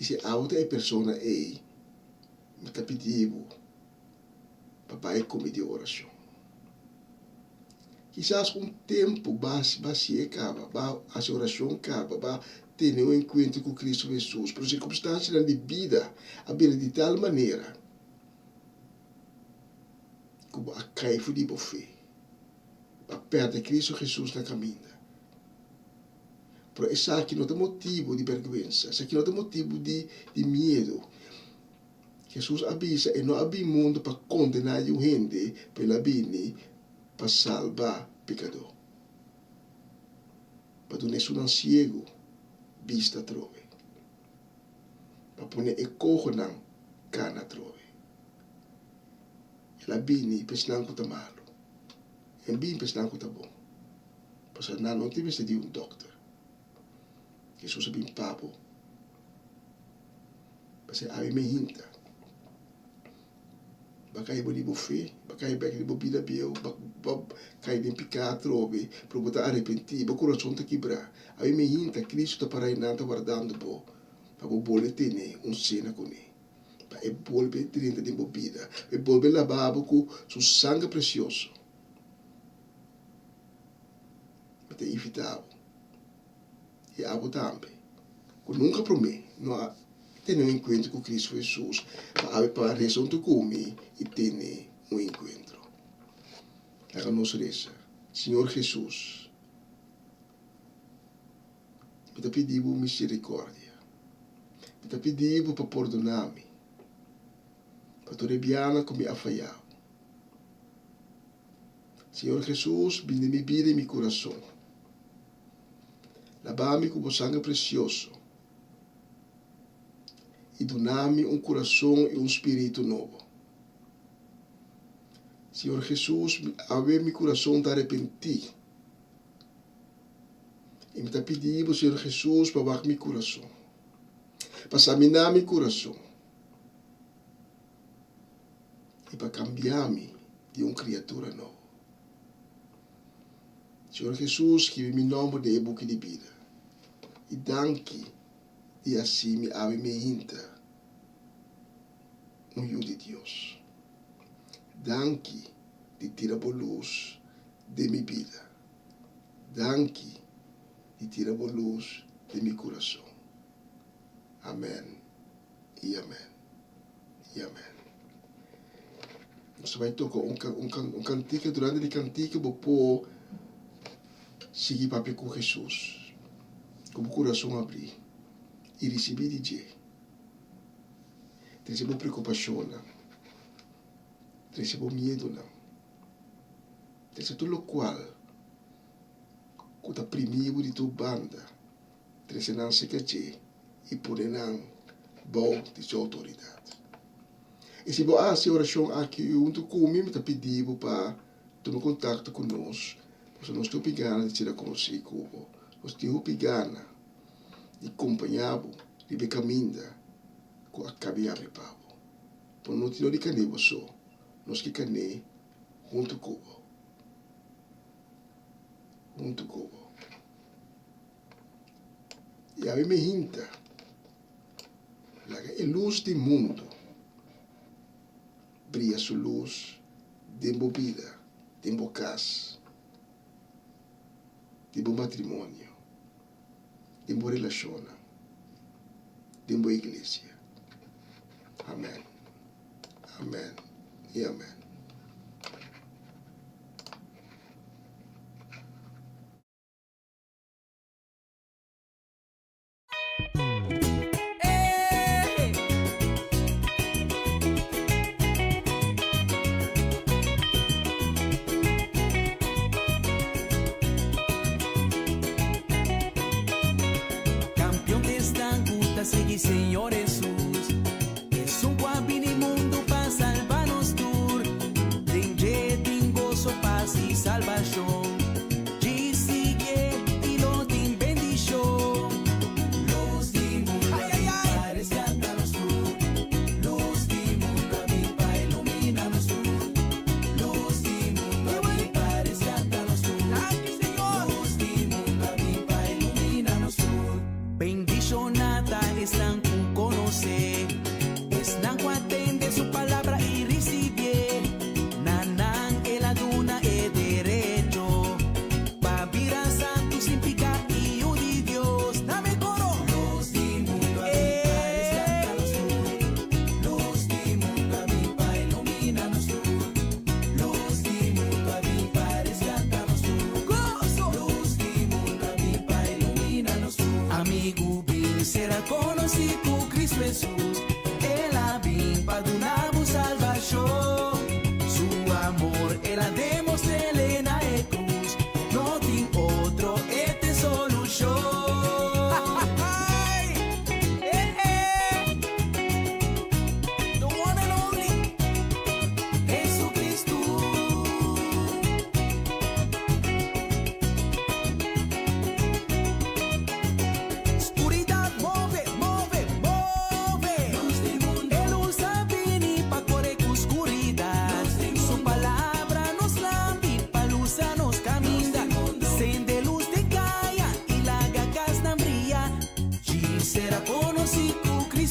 E se a outra pessoa me está pedindo, papai come de oração. Quizás tempo vai acaba, a oração acaba, vai ter encontro com Cristo Jesus, por circunstâncias de vida, a vida de tal maneira, como a caifa de fé, para perto de Cristo Jesus na caminha. Pero essa aqui não tem motivo de vergonha, essa aqui não tem motivo de medo. Jesus avisa e não abre mundo para condenar a gente, pela bine, para salvar pecador. Para donar um cego, vista trove. Para pôr e cojo não, cana trove. Ela bine, pensando que está malo. E bine, pensando que está bom. Porque não tem que ser doctor. Jesus é bem papo. Porque a me hinta. Bakai boni buffet, bakai back de bobida bio, bakai de picar trove, para botar arrepentir, para coração te quebrar. A me hinta Cristo para aí nada guardando bo, para bolle ter cena com ele. Para bolbe dentro de bobida, para bolbe lavabo com seu sangue precioso. Para te evitar. E a também. Que nunca promete, não há ter encontro com Cristo Jesus, para razão de comer e ter encontro. A nossa reza, Senhor Jesus, Mi pedivo misericordia. Mi pedivo para perdonarmi. Para tu rebiana como me falhado. Senhor Jesus, vinde mi vida e mi coração. Lava-me com o sangue precioso. E dona-me coração e espírito novo. Senhor Jesus, abre mi coração de arrepentir. E me pedindo, Senhor Jesus, para baixar mi coração. Para examinar mi coração. E para cambiar-me de criatura nova. Senhor Jesus, que me nome de boca de vida. E danke de assim me ave me hinta no rio de Deus. Danke de tirar a luz de minha vida. Danke de tirar a luz de meu coração. Amém e amém e amém. Nós vamos tocar cantigo durante o cantigo vou seguir papo com Jesus, com o coração abrir e receber de Deus. Recebo preocupação, não. Recebo medo, não. Recebo tudo o qual, que está primeiro de tua banda, recebo não se quer e por não bom de sua autoridade. E se você se oração aqui junto comigo, me pedindo para tomar contato conosco. Porque nós estamos pegando de tirar consigo. Nós estamos pegando de acompanhar, de caminhar com a cabeça de pavo. Por não ter de caneiro só, nós que caneiro junto com junto com e a me hinta a luz do mundo brilha sua luz dentro da vida, dentro da casa, dentro do matrimônio, dentro da relação, dentro da igreja. Amém. Amém e amém. Sigue Señor Jesús, es un guapini mundo para salvarnos tur, ten gozo, paz y salvación, y sigue y lo ten bendición. Luz di mundo a rescatarnos tur, luz di mundo a mi pa ilumínanos tur, luz di mundo a mi pa rescatarnos tur, luz di mundo a mi pa ilumínanos tur. Bendición están con conocer, están con atender su palabra y recibir. Nanan el aduna es derecho, pa' vida santo sin picar y yo de Dios. Dame coro. Luz di mundo a mi pa rescatarnos tú, luz di mundo a mi pa ilumínanos tú, luz di mundo a mi pa rescatarnos tú, gozo. Luz di mundo a mi pa ilumínanos tú. Amigo, será conocido Cristo Jesús, Él ha venido para darnos salvación. Su amor, Él ha demostrado en la cruz, no tiene otro, esta solución. The one and only, Jesucristo.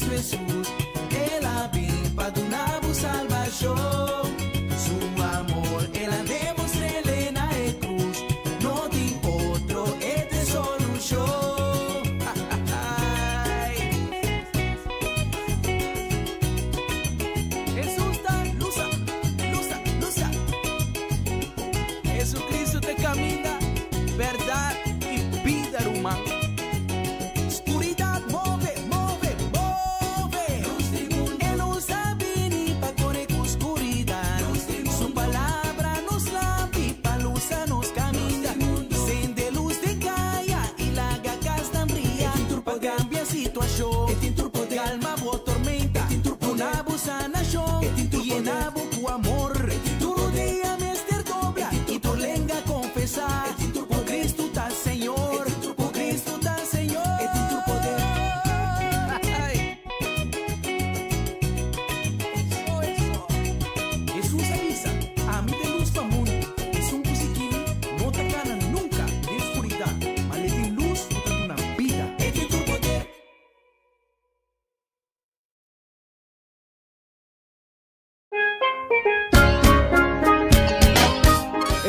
Jesús, Él ha venido para darnos salvación. Su amor, Él ha demostrado en la cruz, no tiene otro, esta es solución. Jesús da luza, luza, luza. Jesucristo te camina, verdad y vida, hermano.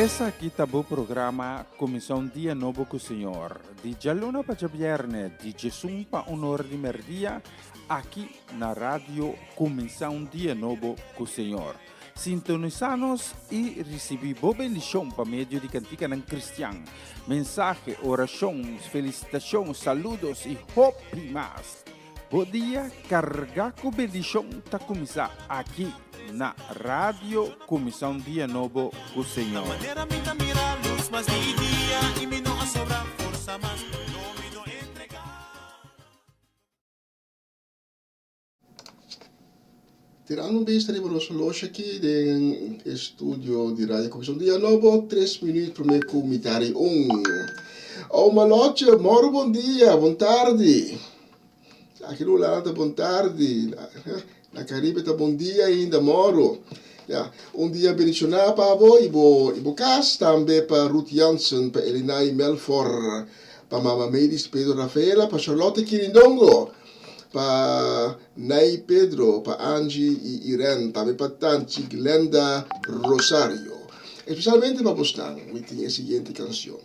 Essa aqui tá o programa Comissão Dia Novo com o Senhor. De Jaluna para Viernes, de Jesus para Honor de Merdia, aqui na rádio Comissão Dia Novo com o Senhor. Sintonizanos e recebi boa bendição para meio de cantiga ng Cristian. Mensagem, orações, felicitações, saludos e hope mais. Bom dia, carga com bendição tá começar aqui na rádio Comissão Dia Novo com o Senhor. Tirando um beijo para nós aqui no estúdio de Rádio Comissão Dia Novo, 3 minutos para me comentar uma noite, moro, bom dia, boa tarde. Aqui no lado, boa tarde. Na Caribe, bom dia ainda, moro. Dia abençoado para você, e casa também para Ruth Jansen, para Elina e Melfor, para Mama Medis, Pedro Rafaela, para Charlotte Quirindongo, para Ney Pedro, para Angie e Irene, também para Tanti Glenda Rosario. Especialmente para Boston, com a seguinte canção.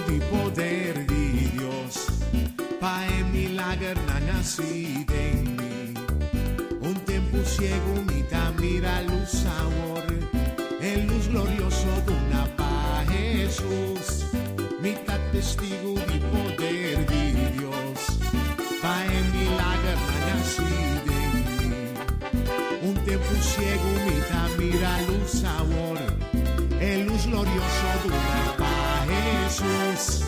Di poder di Dios, pa el milagro nacido en mí. Un tiempo ciego mira luz sabor, el luz glorioso de una paz Jesús. Mitad testigo di poder di Dios, pa el milagro nacido en mí. Un tiempo ciego mira luz sabor, el luz glorioso de una paz Jesús.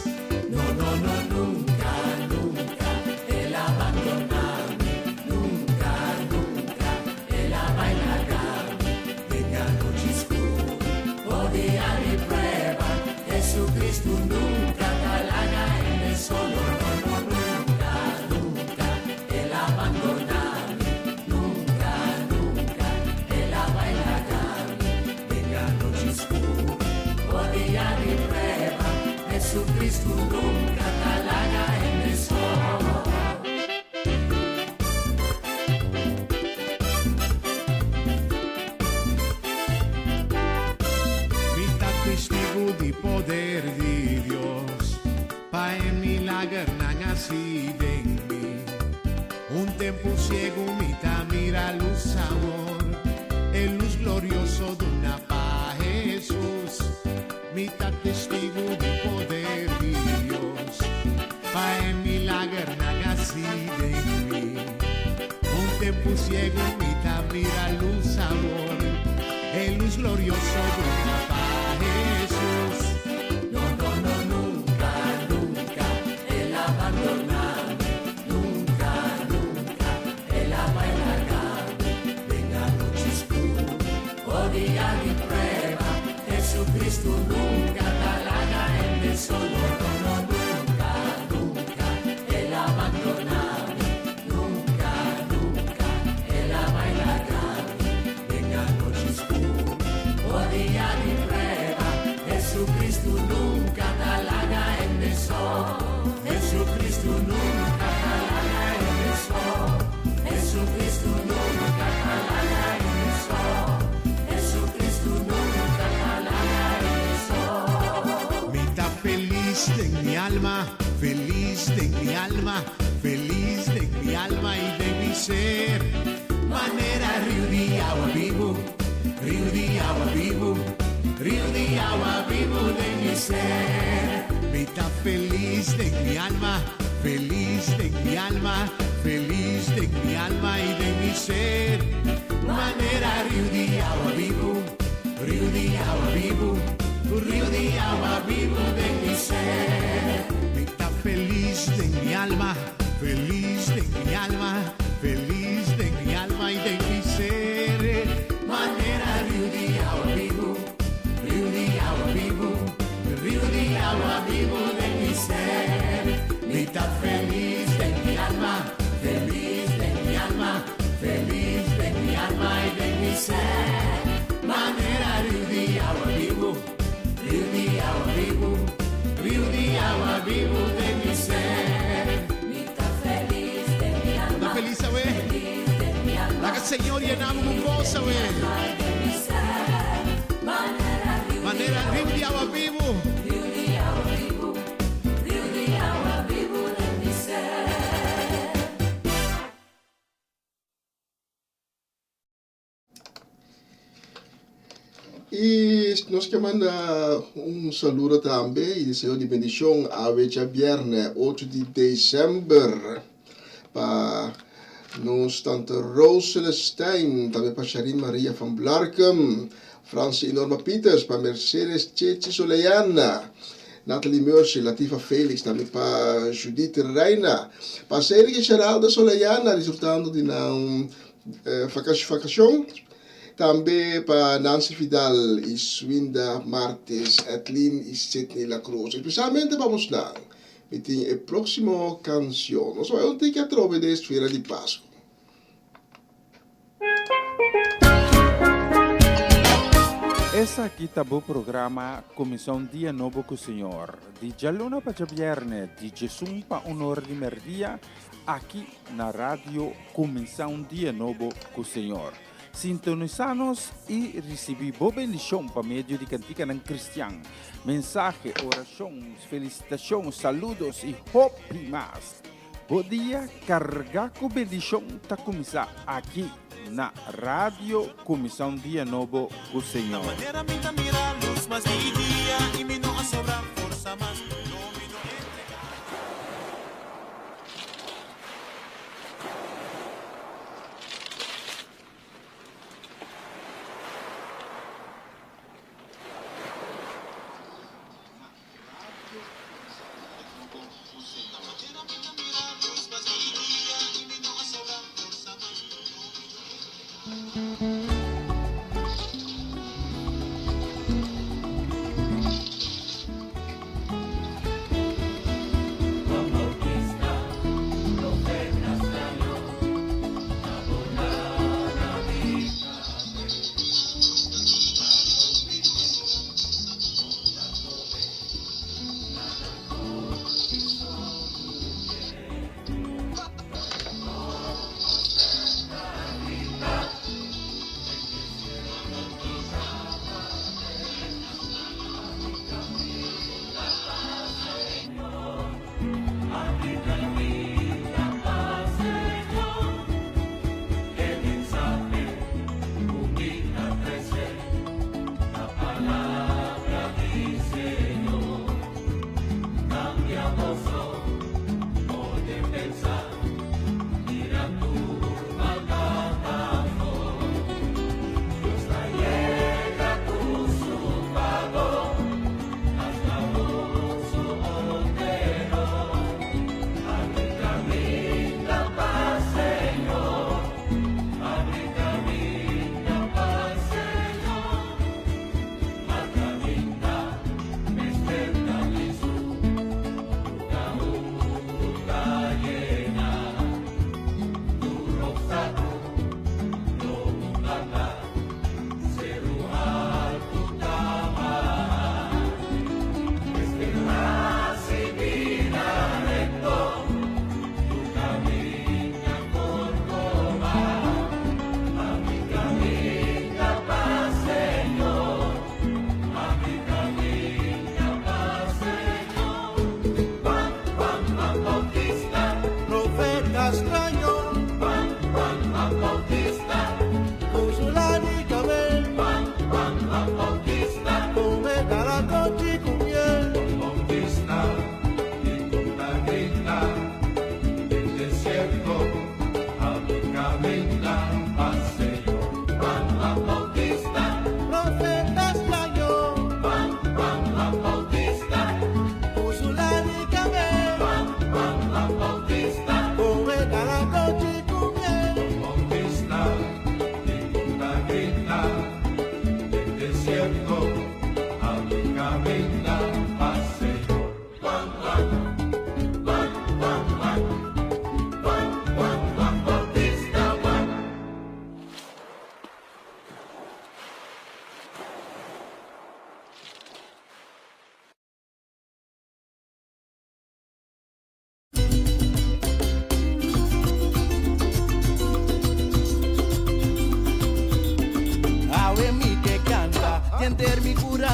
No, nunca, nunca Él abandonarme, nunca, nunca Él abandonarme. Tenga noche oscura o día de prueba, Jesucristo nunca calaga en el sol. No, nunca, nunca Él abandonarme, nunca, nunca Él abandonarme. Tenga noche oscura o día de prueba, Jesucristo nunca calaga en el sol. Mitad testigo di poder di Dios, pa el milagro nacido en mí. Un tiempo ciego mira luz sabor, el luz glorioso de una paz Jesús. Mitad testigo di poder di Dios, pa el milagro nacido en mí. Un tiempo ciego mira luz sabor, el luz glorioso de una paz Jesús. No, nunca, nunca Él abandonarme, nunca, nunca Él abandonarme. Venga noche oscura o día de prueba, Jesucristo nunca calaga en el sol. No, nunca, nunca Él abandonarme, nunca, nunca Él abandonarme. Venga noche oscura o día de prueba, Jesucristo nunca calaga en el sol. Jesucristo nunca calaga en el sol. Jesucristo nunca calaga en el sol. Jesucristo nunca calaga en el sol. Mitad feliz de mi alma, feliz de mi alma, feliz de mi alma y de mi ser. Manera río de agua vivo, río de agua vivo, río de agua vivo de mi ser. Mitad feliz de mi alma, feliz de mi alma, feliz de mi alma y de mi ser. Manera río de agua vivo, río de agua vivo, río de agua vivo de mi ser. Mitad feliz de mi alma, feliz de mi alma, feliz de mi alma y de mi ser. Manera río de agua vivo, río de agua vivo, río de agua vivo de mi ser. Mitad feliz de mi alma, feliz de mi alma, feliz de mi alma y de mi ser. Manera río de agua vivo, río de agua vivo, Señor llenamos un gozo, manera rio de agua vivo. Y nos que manda un saludo también y deseo de bendición a Vecha Viernes 8 de diciembre para nos tante Roos Celestijn, también para Sharin Maria van Blarkum, Francie Norma Peters, para Mercedes Chechi Soleiana, Nathalie Mercy, Latifa Felix, também para Judith Reina, para Sergio Geraldo Soleiana, resultando de uma vacação. Também para Nancy Vidal e Swinda Martes, Etlin e Sidney Lacroix. Especialmente vamos lá. E tem a próxima canção. Nós vamos ter que trovar desta feira de Páscoa. Essa aqui tá o programa Comissão Dia Novo com o Senhor. De Jalona para Viernes, de Jesus para Honor de Merdia, aqui na rádio Comissão Dia Novo com o Senhor. Sintonizanos e recebi boa bendição para meio de cantiga não cristiano. Mensagem, orações, felicitações, saludos e hope mais. Bom dia, carregar com bendição está começar aqui na Rádio Comissão Dia Novo com o Senhor.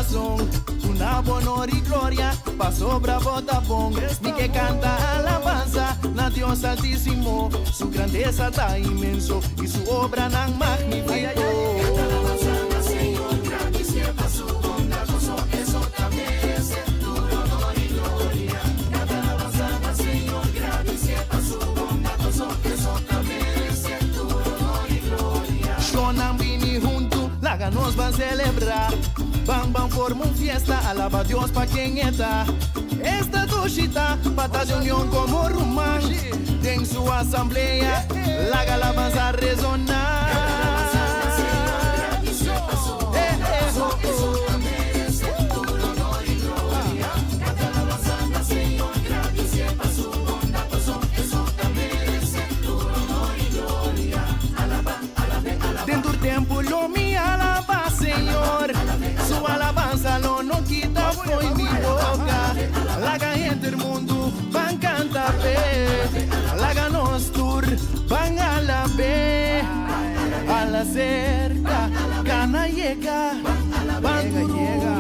corazón. Una honor y gloria pa' sobra bota bom. Ni que canta alabanza na Dios altísimo. Su grandeza está inmenso y su obra tan magnífico. Nos van a celebrar, van forma una fiesta, alaba a Dios pa' quien está. Esta toshita, pata de unión como rumán, en su asamblea, la alabanza a resonar. Dentro del templo mi alaba, Señor. Su alabanza no quita foi mi boca. La gente del mundo van cantar fe. La ganos tour van a la ve. A la cerca, cana llega. Van llega.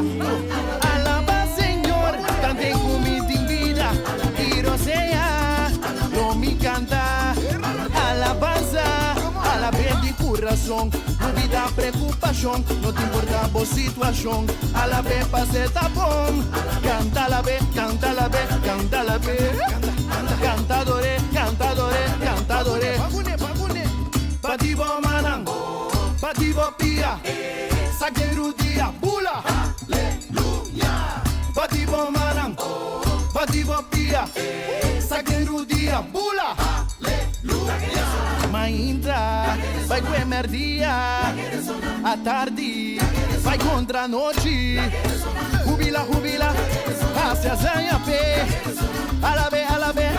Alaba, Señor. Cante comida en vida. Tiro sea. No me canta. Alabanza. A la vez de corazón, no vida preocupación, no te importa vos situación, a la vez pase tapón, canta la vez, canta la vez, canta la vez, cantadore, cantadore, cantadore, patibo manang, patibo pia, saqueru dia, bula, aleluya, patibo manang, patibo pia, saqueru dia, bula, aleluya. Entra, vai comer dia, a tarde, vai contra a noite, jubila, jubila, hacia zanha pé, alabe,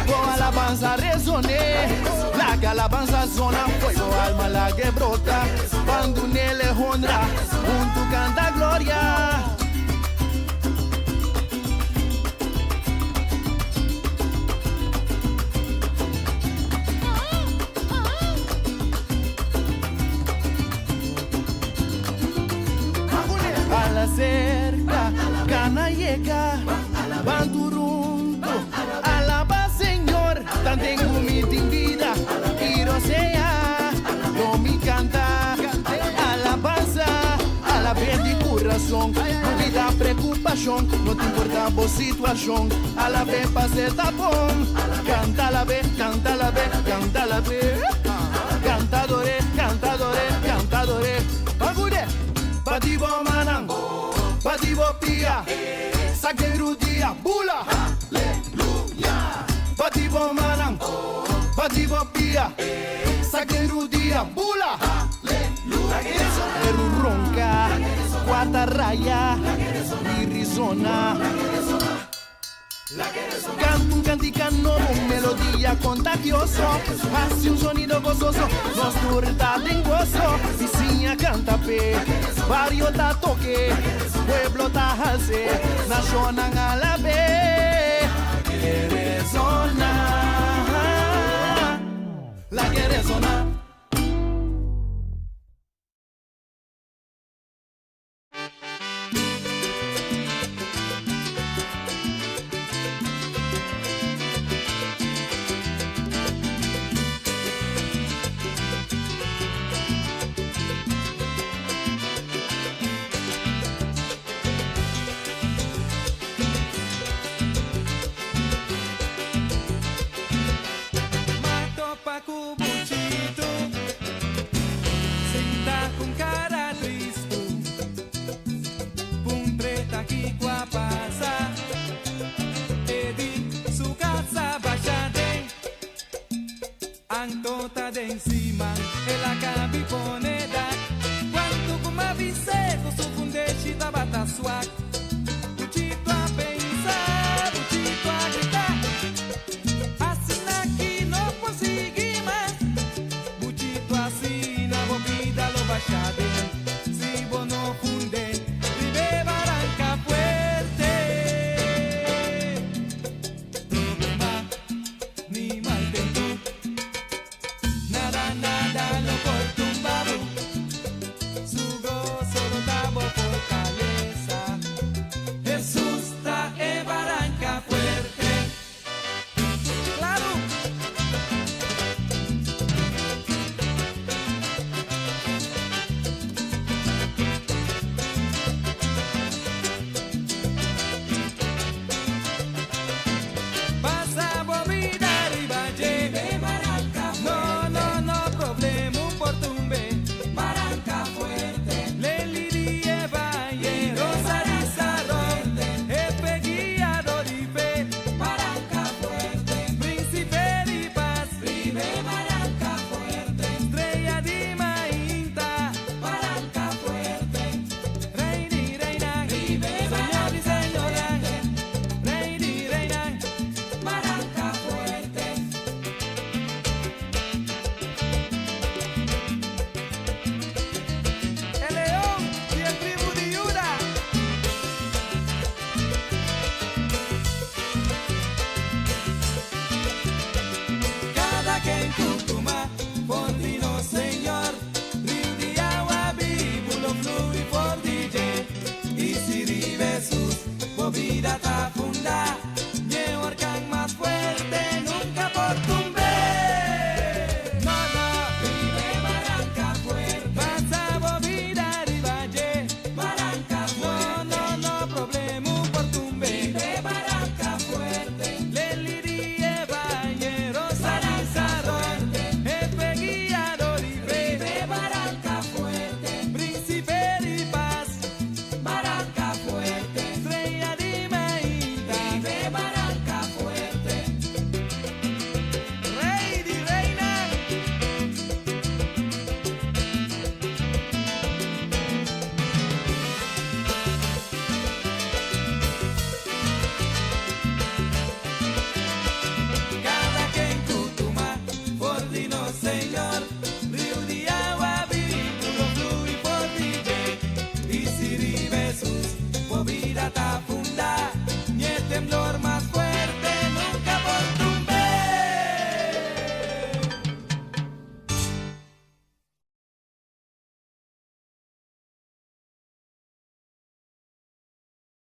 com alabanza resone, la calabanza zona, foi com alma la que brota, quando nele honra, junto canta glória. Cerca, cana llega, van turunto, alaba Señor, tan tengo mi vida, quiero sea, no me canta, alabanza, a la vez de corazón, no vida preocupación, no te importa vos situación, a la vez pase tapón, canta la vez, canta la vez, canta la vez, cantadore, cantadore, cantadore, pagure, patibo manang. Patibo pia, saqueru dia, bula, aleluya. Patibo manang, patibo pia, saqueru dia, bula, aleluya. Eru ronca, cuarta raya, Arizona. Canto un canticano, melodía contagioso, hace un sonido gozoso, nos turta lenguoso, Vicinha canta pe, barrio ta toque, pueblo ta halse, nacionan a la vez, quiere sonar, la quiere sonar. Paku Bucito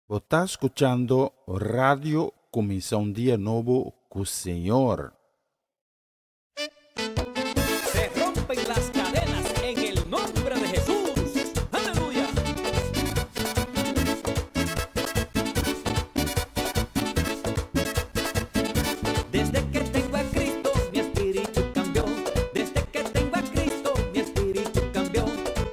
Vos está escuchando Radio Comienza un Día Nuevo con Señor. Se rompen las cadenas en el nombre de Jesús. ¡Aleluya! Desde que tengo a Cristo, mi espíritu cambió. Desde que tengo a Cristo, mi espíritu cambió.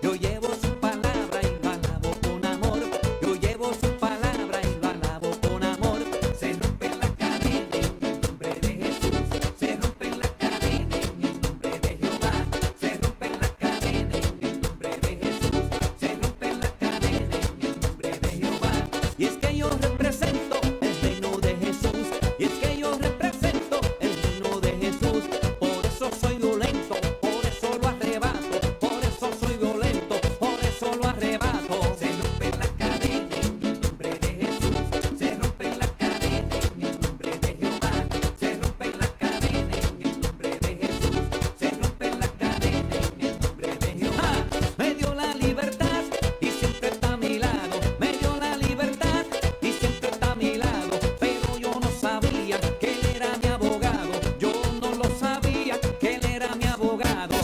Yo llevo su palabra y lo alabo con amor. Yo llevo su palabra y lo alabo con amor. Se rompe la cadena en el nombre de Jesús. Se rompe la cadena en el nombre de Jehová. Se rompe la cadena en el nombre de Jesús. Se rompe la cadena en el nombre de Jehová. Y es que yo represento el reino de Jesús. Y es que yo represento el reino de Jesús. Por eso soy violento, por eso lo arrebato. Por eso soy violento, por eso lo arrebato. Se rompe la cadena en el nombre de Jesús. Se rompe la cadena en el nombre de Jehová. Se rompe la cadena en el nombre de Jesús. Se rompe la cadena en el nombre de Jehová. Me dio la libertad y siempre está a mi lado. Me dio la libertad y siempre está a mi lado. Pero yo no sabía que él era mi abogado. Yo no lo sabía que él era mi abogado.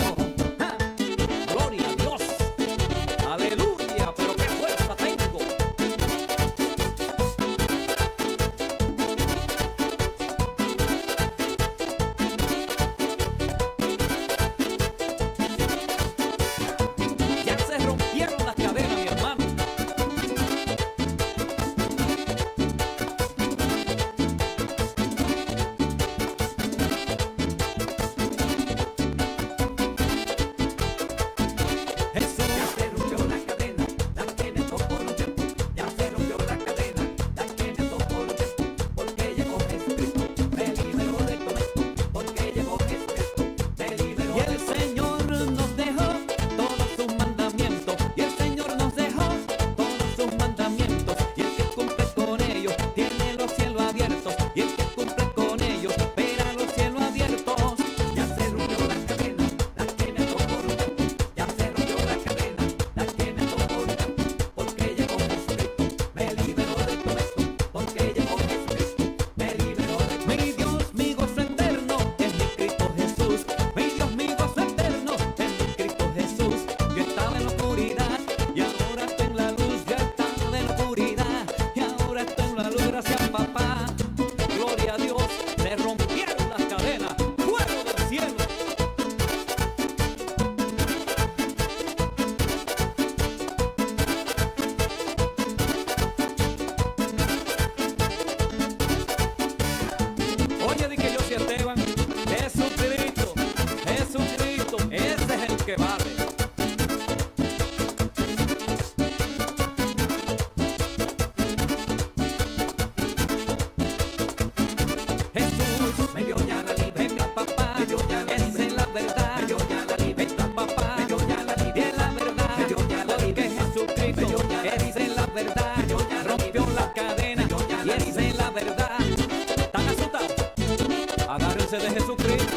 ¡Ja! Gloria a Dios. Aleluya, pero qué fuerza tengo. Ya se rompieron las cadenas, mi hermano. Jesús ya se rompió la cadena, la que me tocó los tiempos. Ya se rompió la cadena, la que me tocó los tiempos. Porque llegó Jesucristo, me liberó de todo esto. Porque llegó Jesucristo, me liberó de todo esto. Y el Señor nos dejó todos sus mandamientos. Y el Señor nos dejó todos sus mandamientos. Y el que cumple con ellos tiene los cielos abiertos. Y el que cumple con ellos verá los cielos abiertos. Ya se rompió la cadena, la que me tocó los tiempos. Ya se rompió la cadena, la que me tocó los tiempos. Porque llegó Jesucristo, me liberó de todo esto. Porque llegó Jesucristo, me liberó de todo esto. Mi Dios, mi gozo eterno es mi Cristo Jesús. Mi Dios, mi gozo eterno es mi Cristo Jesús. Yo estaba en la oscuridad y ahora estoy en la luz. Yo estaba en la oscuridad y ahora estoy en la luz. Gracias, papá. Gloria a Dios. Se rompieron las cadenas. ¡Fuego del cielo! Oye, di que yo soy Esteban. Jesucristo, Jesucristo, ese es el que vale. Jesús me dio ya la libertad, papá. Me dio ya la libertad. Esa es la verdad. Me dio ya la libertad, papá. Me dio ya la libertad. Es la verdad. Me dio ya la libertad. Porque Jesucristo, esa es la verdad. Me dio ya la rompió las cadenas. Y esa es la verdad. ¿Están asustados? Agárrense de Jesucristo.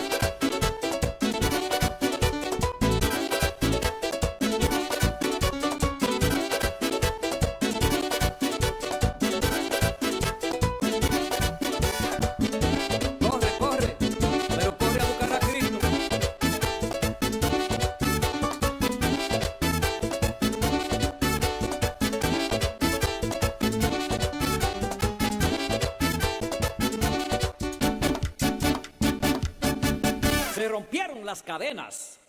Corre, corre, pero corre a buscar a Cristo. Se rompieron las cadenas.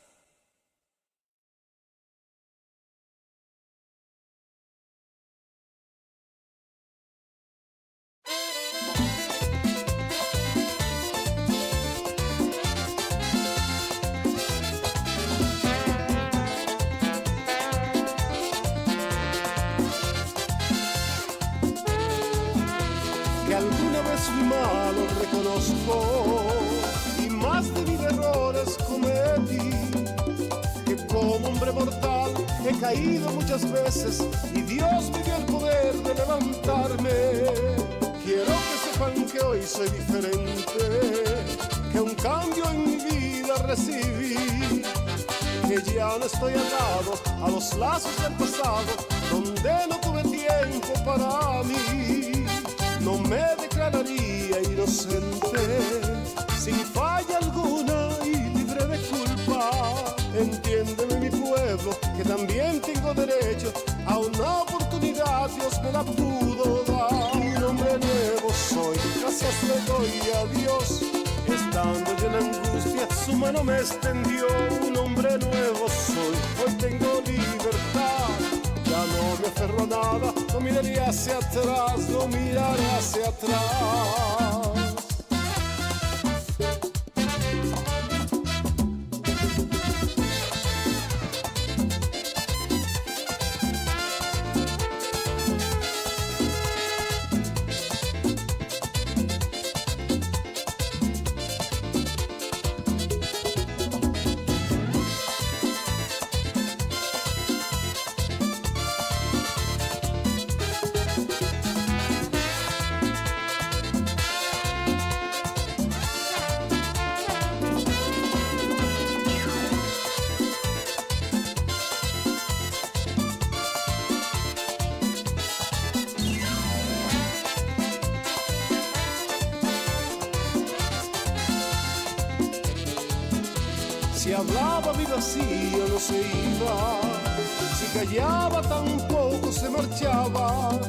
Que alguna vez fui malo, reconozco, y más de 1000 errores cometí. Que como hombre mortal he caído muchas veces y Dios me dio el poder de levantarme. Quiero que sepan que hoy soy diferente, que un cambio en mi vida recibí. que ya no estoy atado a los lazos del pasado, donde no tuve tiempo para mí. No me declararía inocente sin falla alguna y libre de culpa. Entiéndeme mi pueblo, que también tengo derecho a una oportunidad, Dios me la pudo dar. Un hombre nuevo soy, gracias le doy a Dios. Estando yo en angustia, su mano me extendió. Un hombre nuevo soy, hoy tengo libertad. Ya no me aferro a nada, no miraré hacia atrás, no miraré hacia atrás. Si hablaba mi vacío no se iba, si callaba tampoco se marchaba.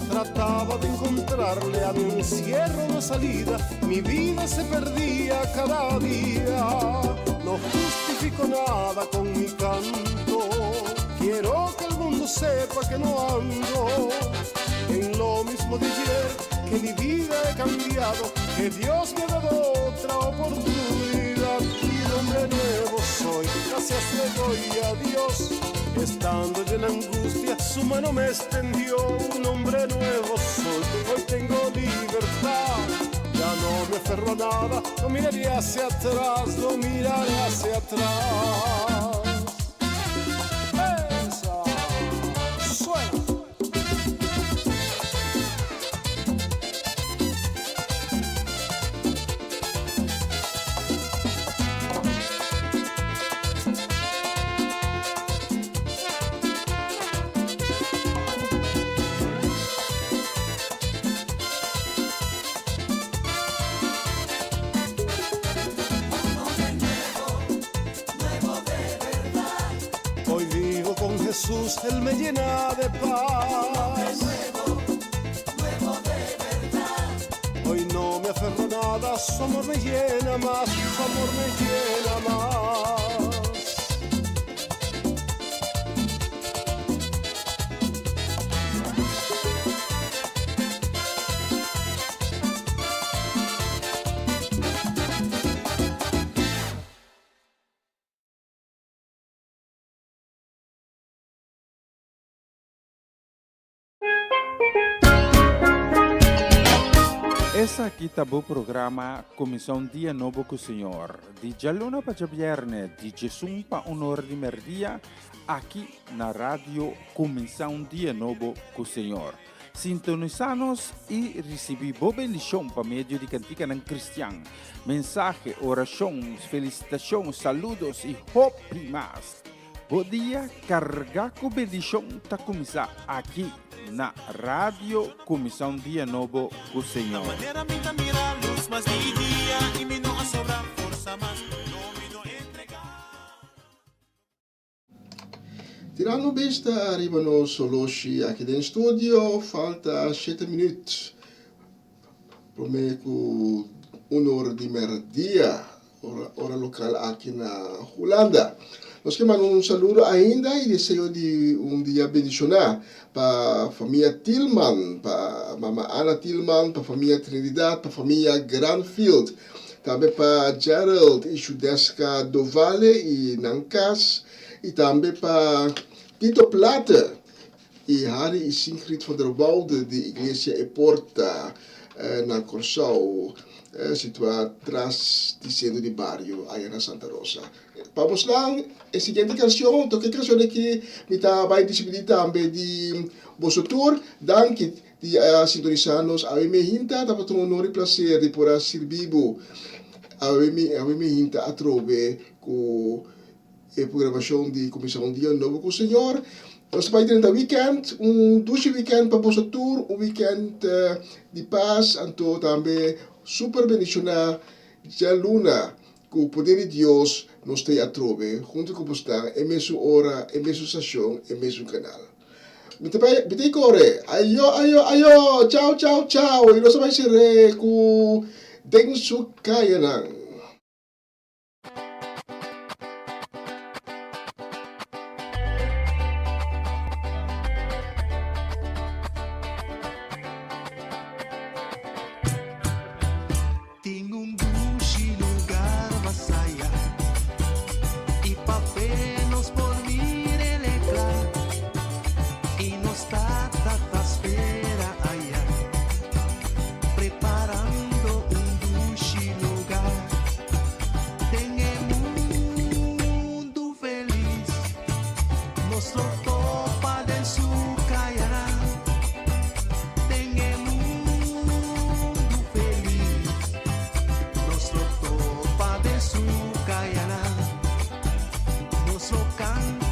Trataba de encontrarle a mi encierro una salida, mi vida se perdía cada día. No justifico nada con mi canto, quiero que el mundo sepa que no ando en lo mismo de ayer, que mi vida he cambiado, que Dios me ha dado otra oportunidad. Hombre nuevo soy, gracias le doy a Dios. Estando yo en angustia, su mano me extendió. Un hombre nuevo soy, hoy tengo libertad. Ya no me aferro a nada, no miraré hacia atrás, no miraré hacia atrás. Esa, suena. Jesús, Él me llena de paz. Nuevo de verdad. Hoy no me aferro a nada, su amor me llena más, su amor me llena más. Essa aqui tá o programa Comissão Dia Novo com o Senhor. De Jaluna para Viernes, de Jesus para Honor de Merdia, aqui na rádio Comissão Dia Novo com o Senhor. Sintonizanos e recebi boa bendição para meio de cantiga não cristã. Mensagem, orações, felicitações, saludos e hope mais. Bom dia, carregar com bendição tá começar aqui na Rádio Comissão Dia Novo com o Senhor. Tirando vista, arrivano Soloshi aqui dentro do estúdio, falta 7 minutos. Para mim, com honor de merdia, hora local aqui na Holanda. Nós queremos saludo ainda e desejo de dia bendicionar para a família Tillman, para Mama Ana Tillman, para a família Trinidad, para a família Granfield, também para Gerald e Judeska Dovale e Nankas, e também para Tito Plata e Harry e Sigrid van der Woude, de Igreja e Porta, na Corsau, situada atrás do centro de bairro, aí na Santa Rosa. Vamos lá, a seguinte canção, toque canção que me vai distribuir também de Bosotur, danke de sintonizarnos a me hinta, da patron honor e prazer de poder servir a me hinta a trove com a programação de Comissão Dia Novo com o Senhor. Nós vai ter weekend, dois weekend para nossa tour, weekend de paz, então também super bendicionar a luna, com o poder de Deus nos tem a trove, junto com você, em mesma hora, em mesma estação, em mesmo canal. Bitay kore, ayo, ciao, e nós vai ser com Dengsu Kayanang. Canto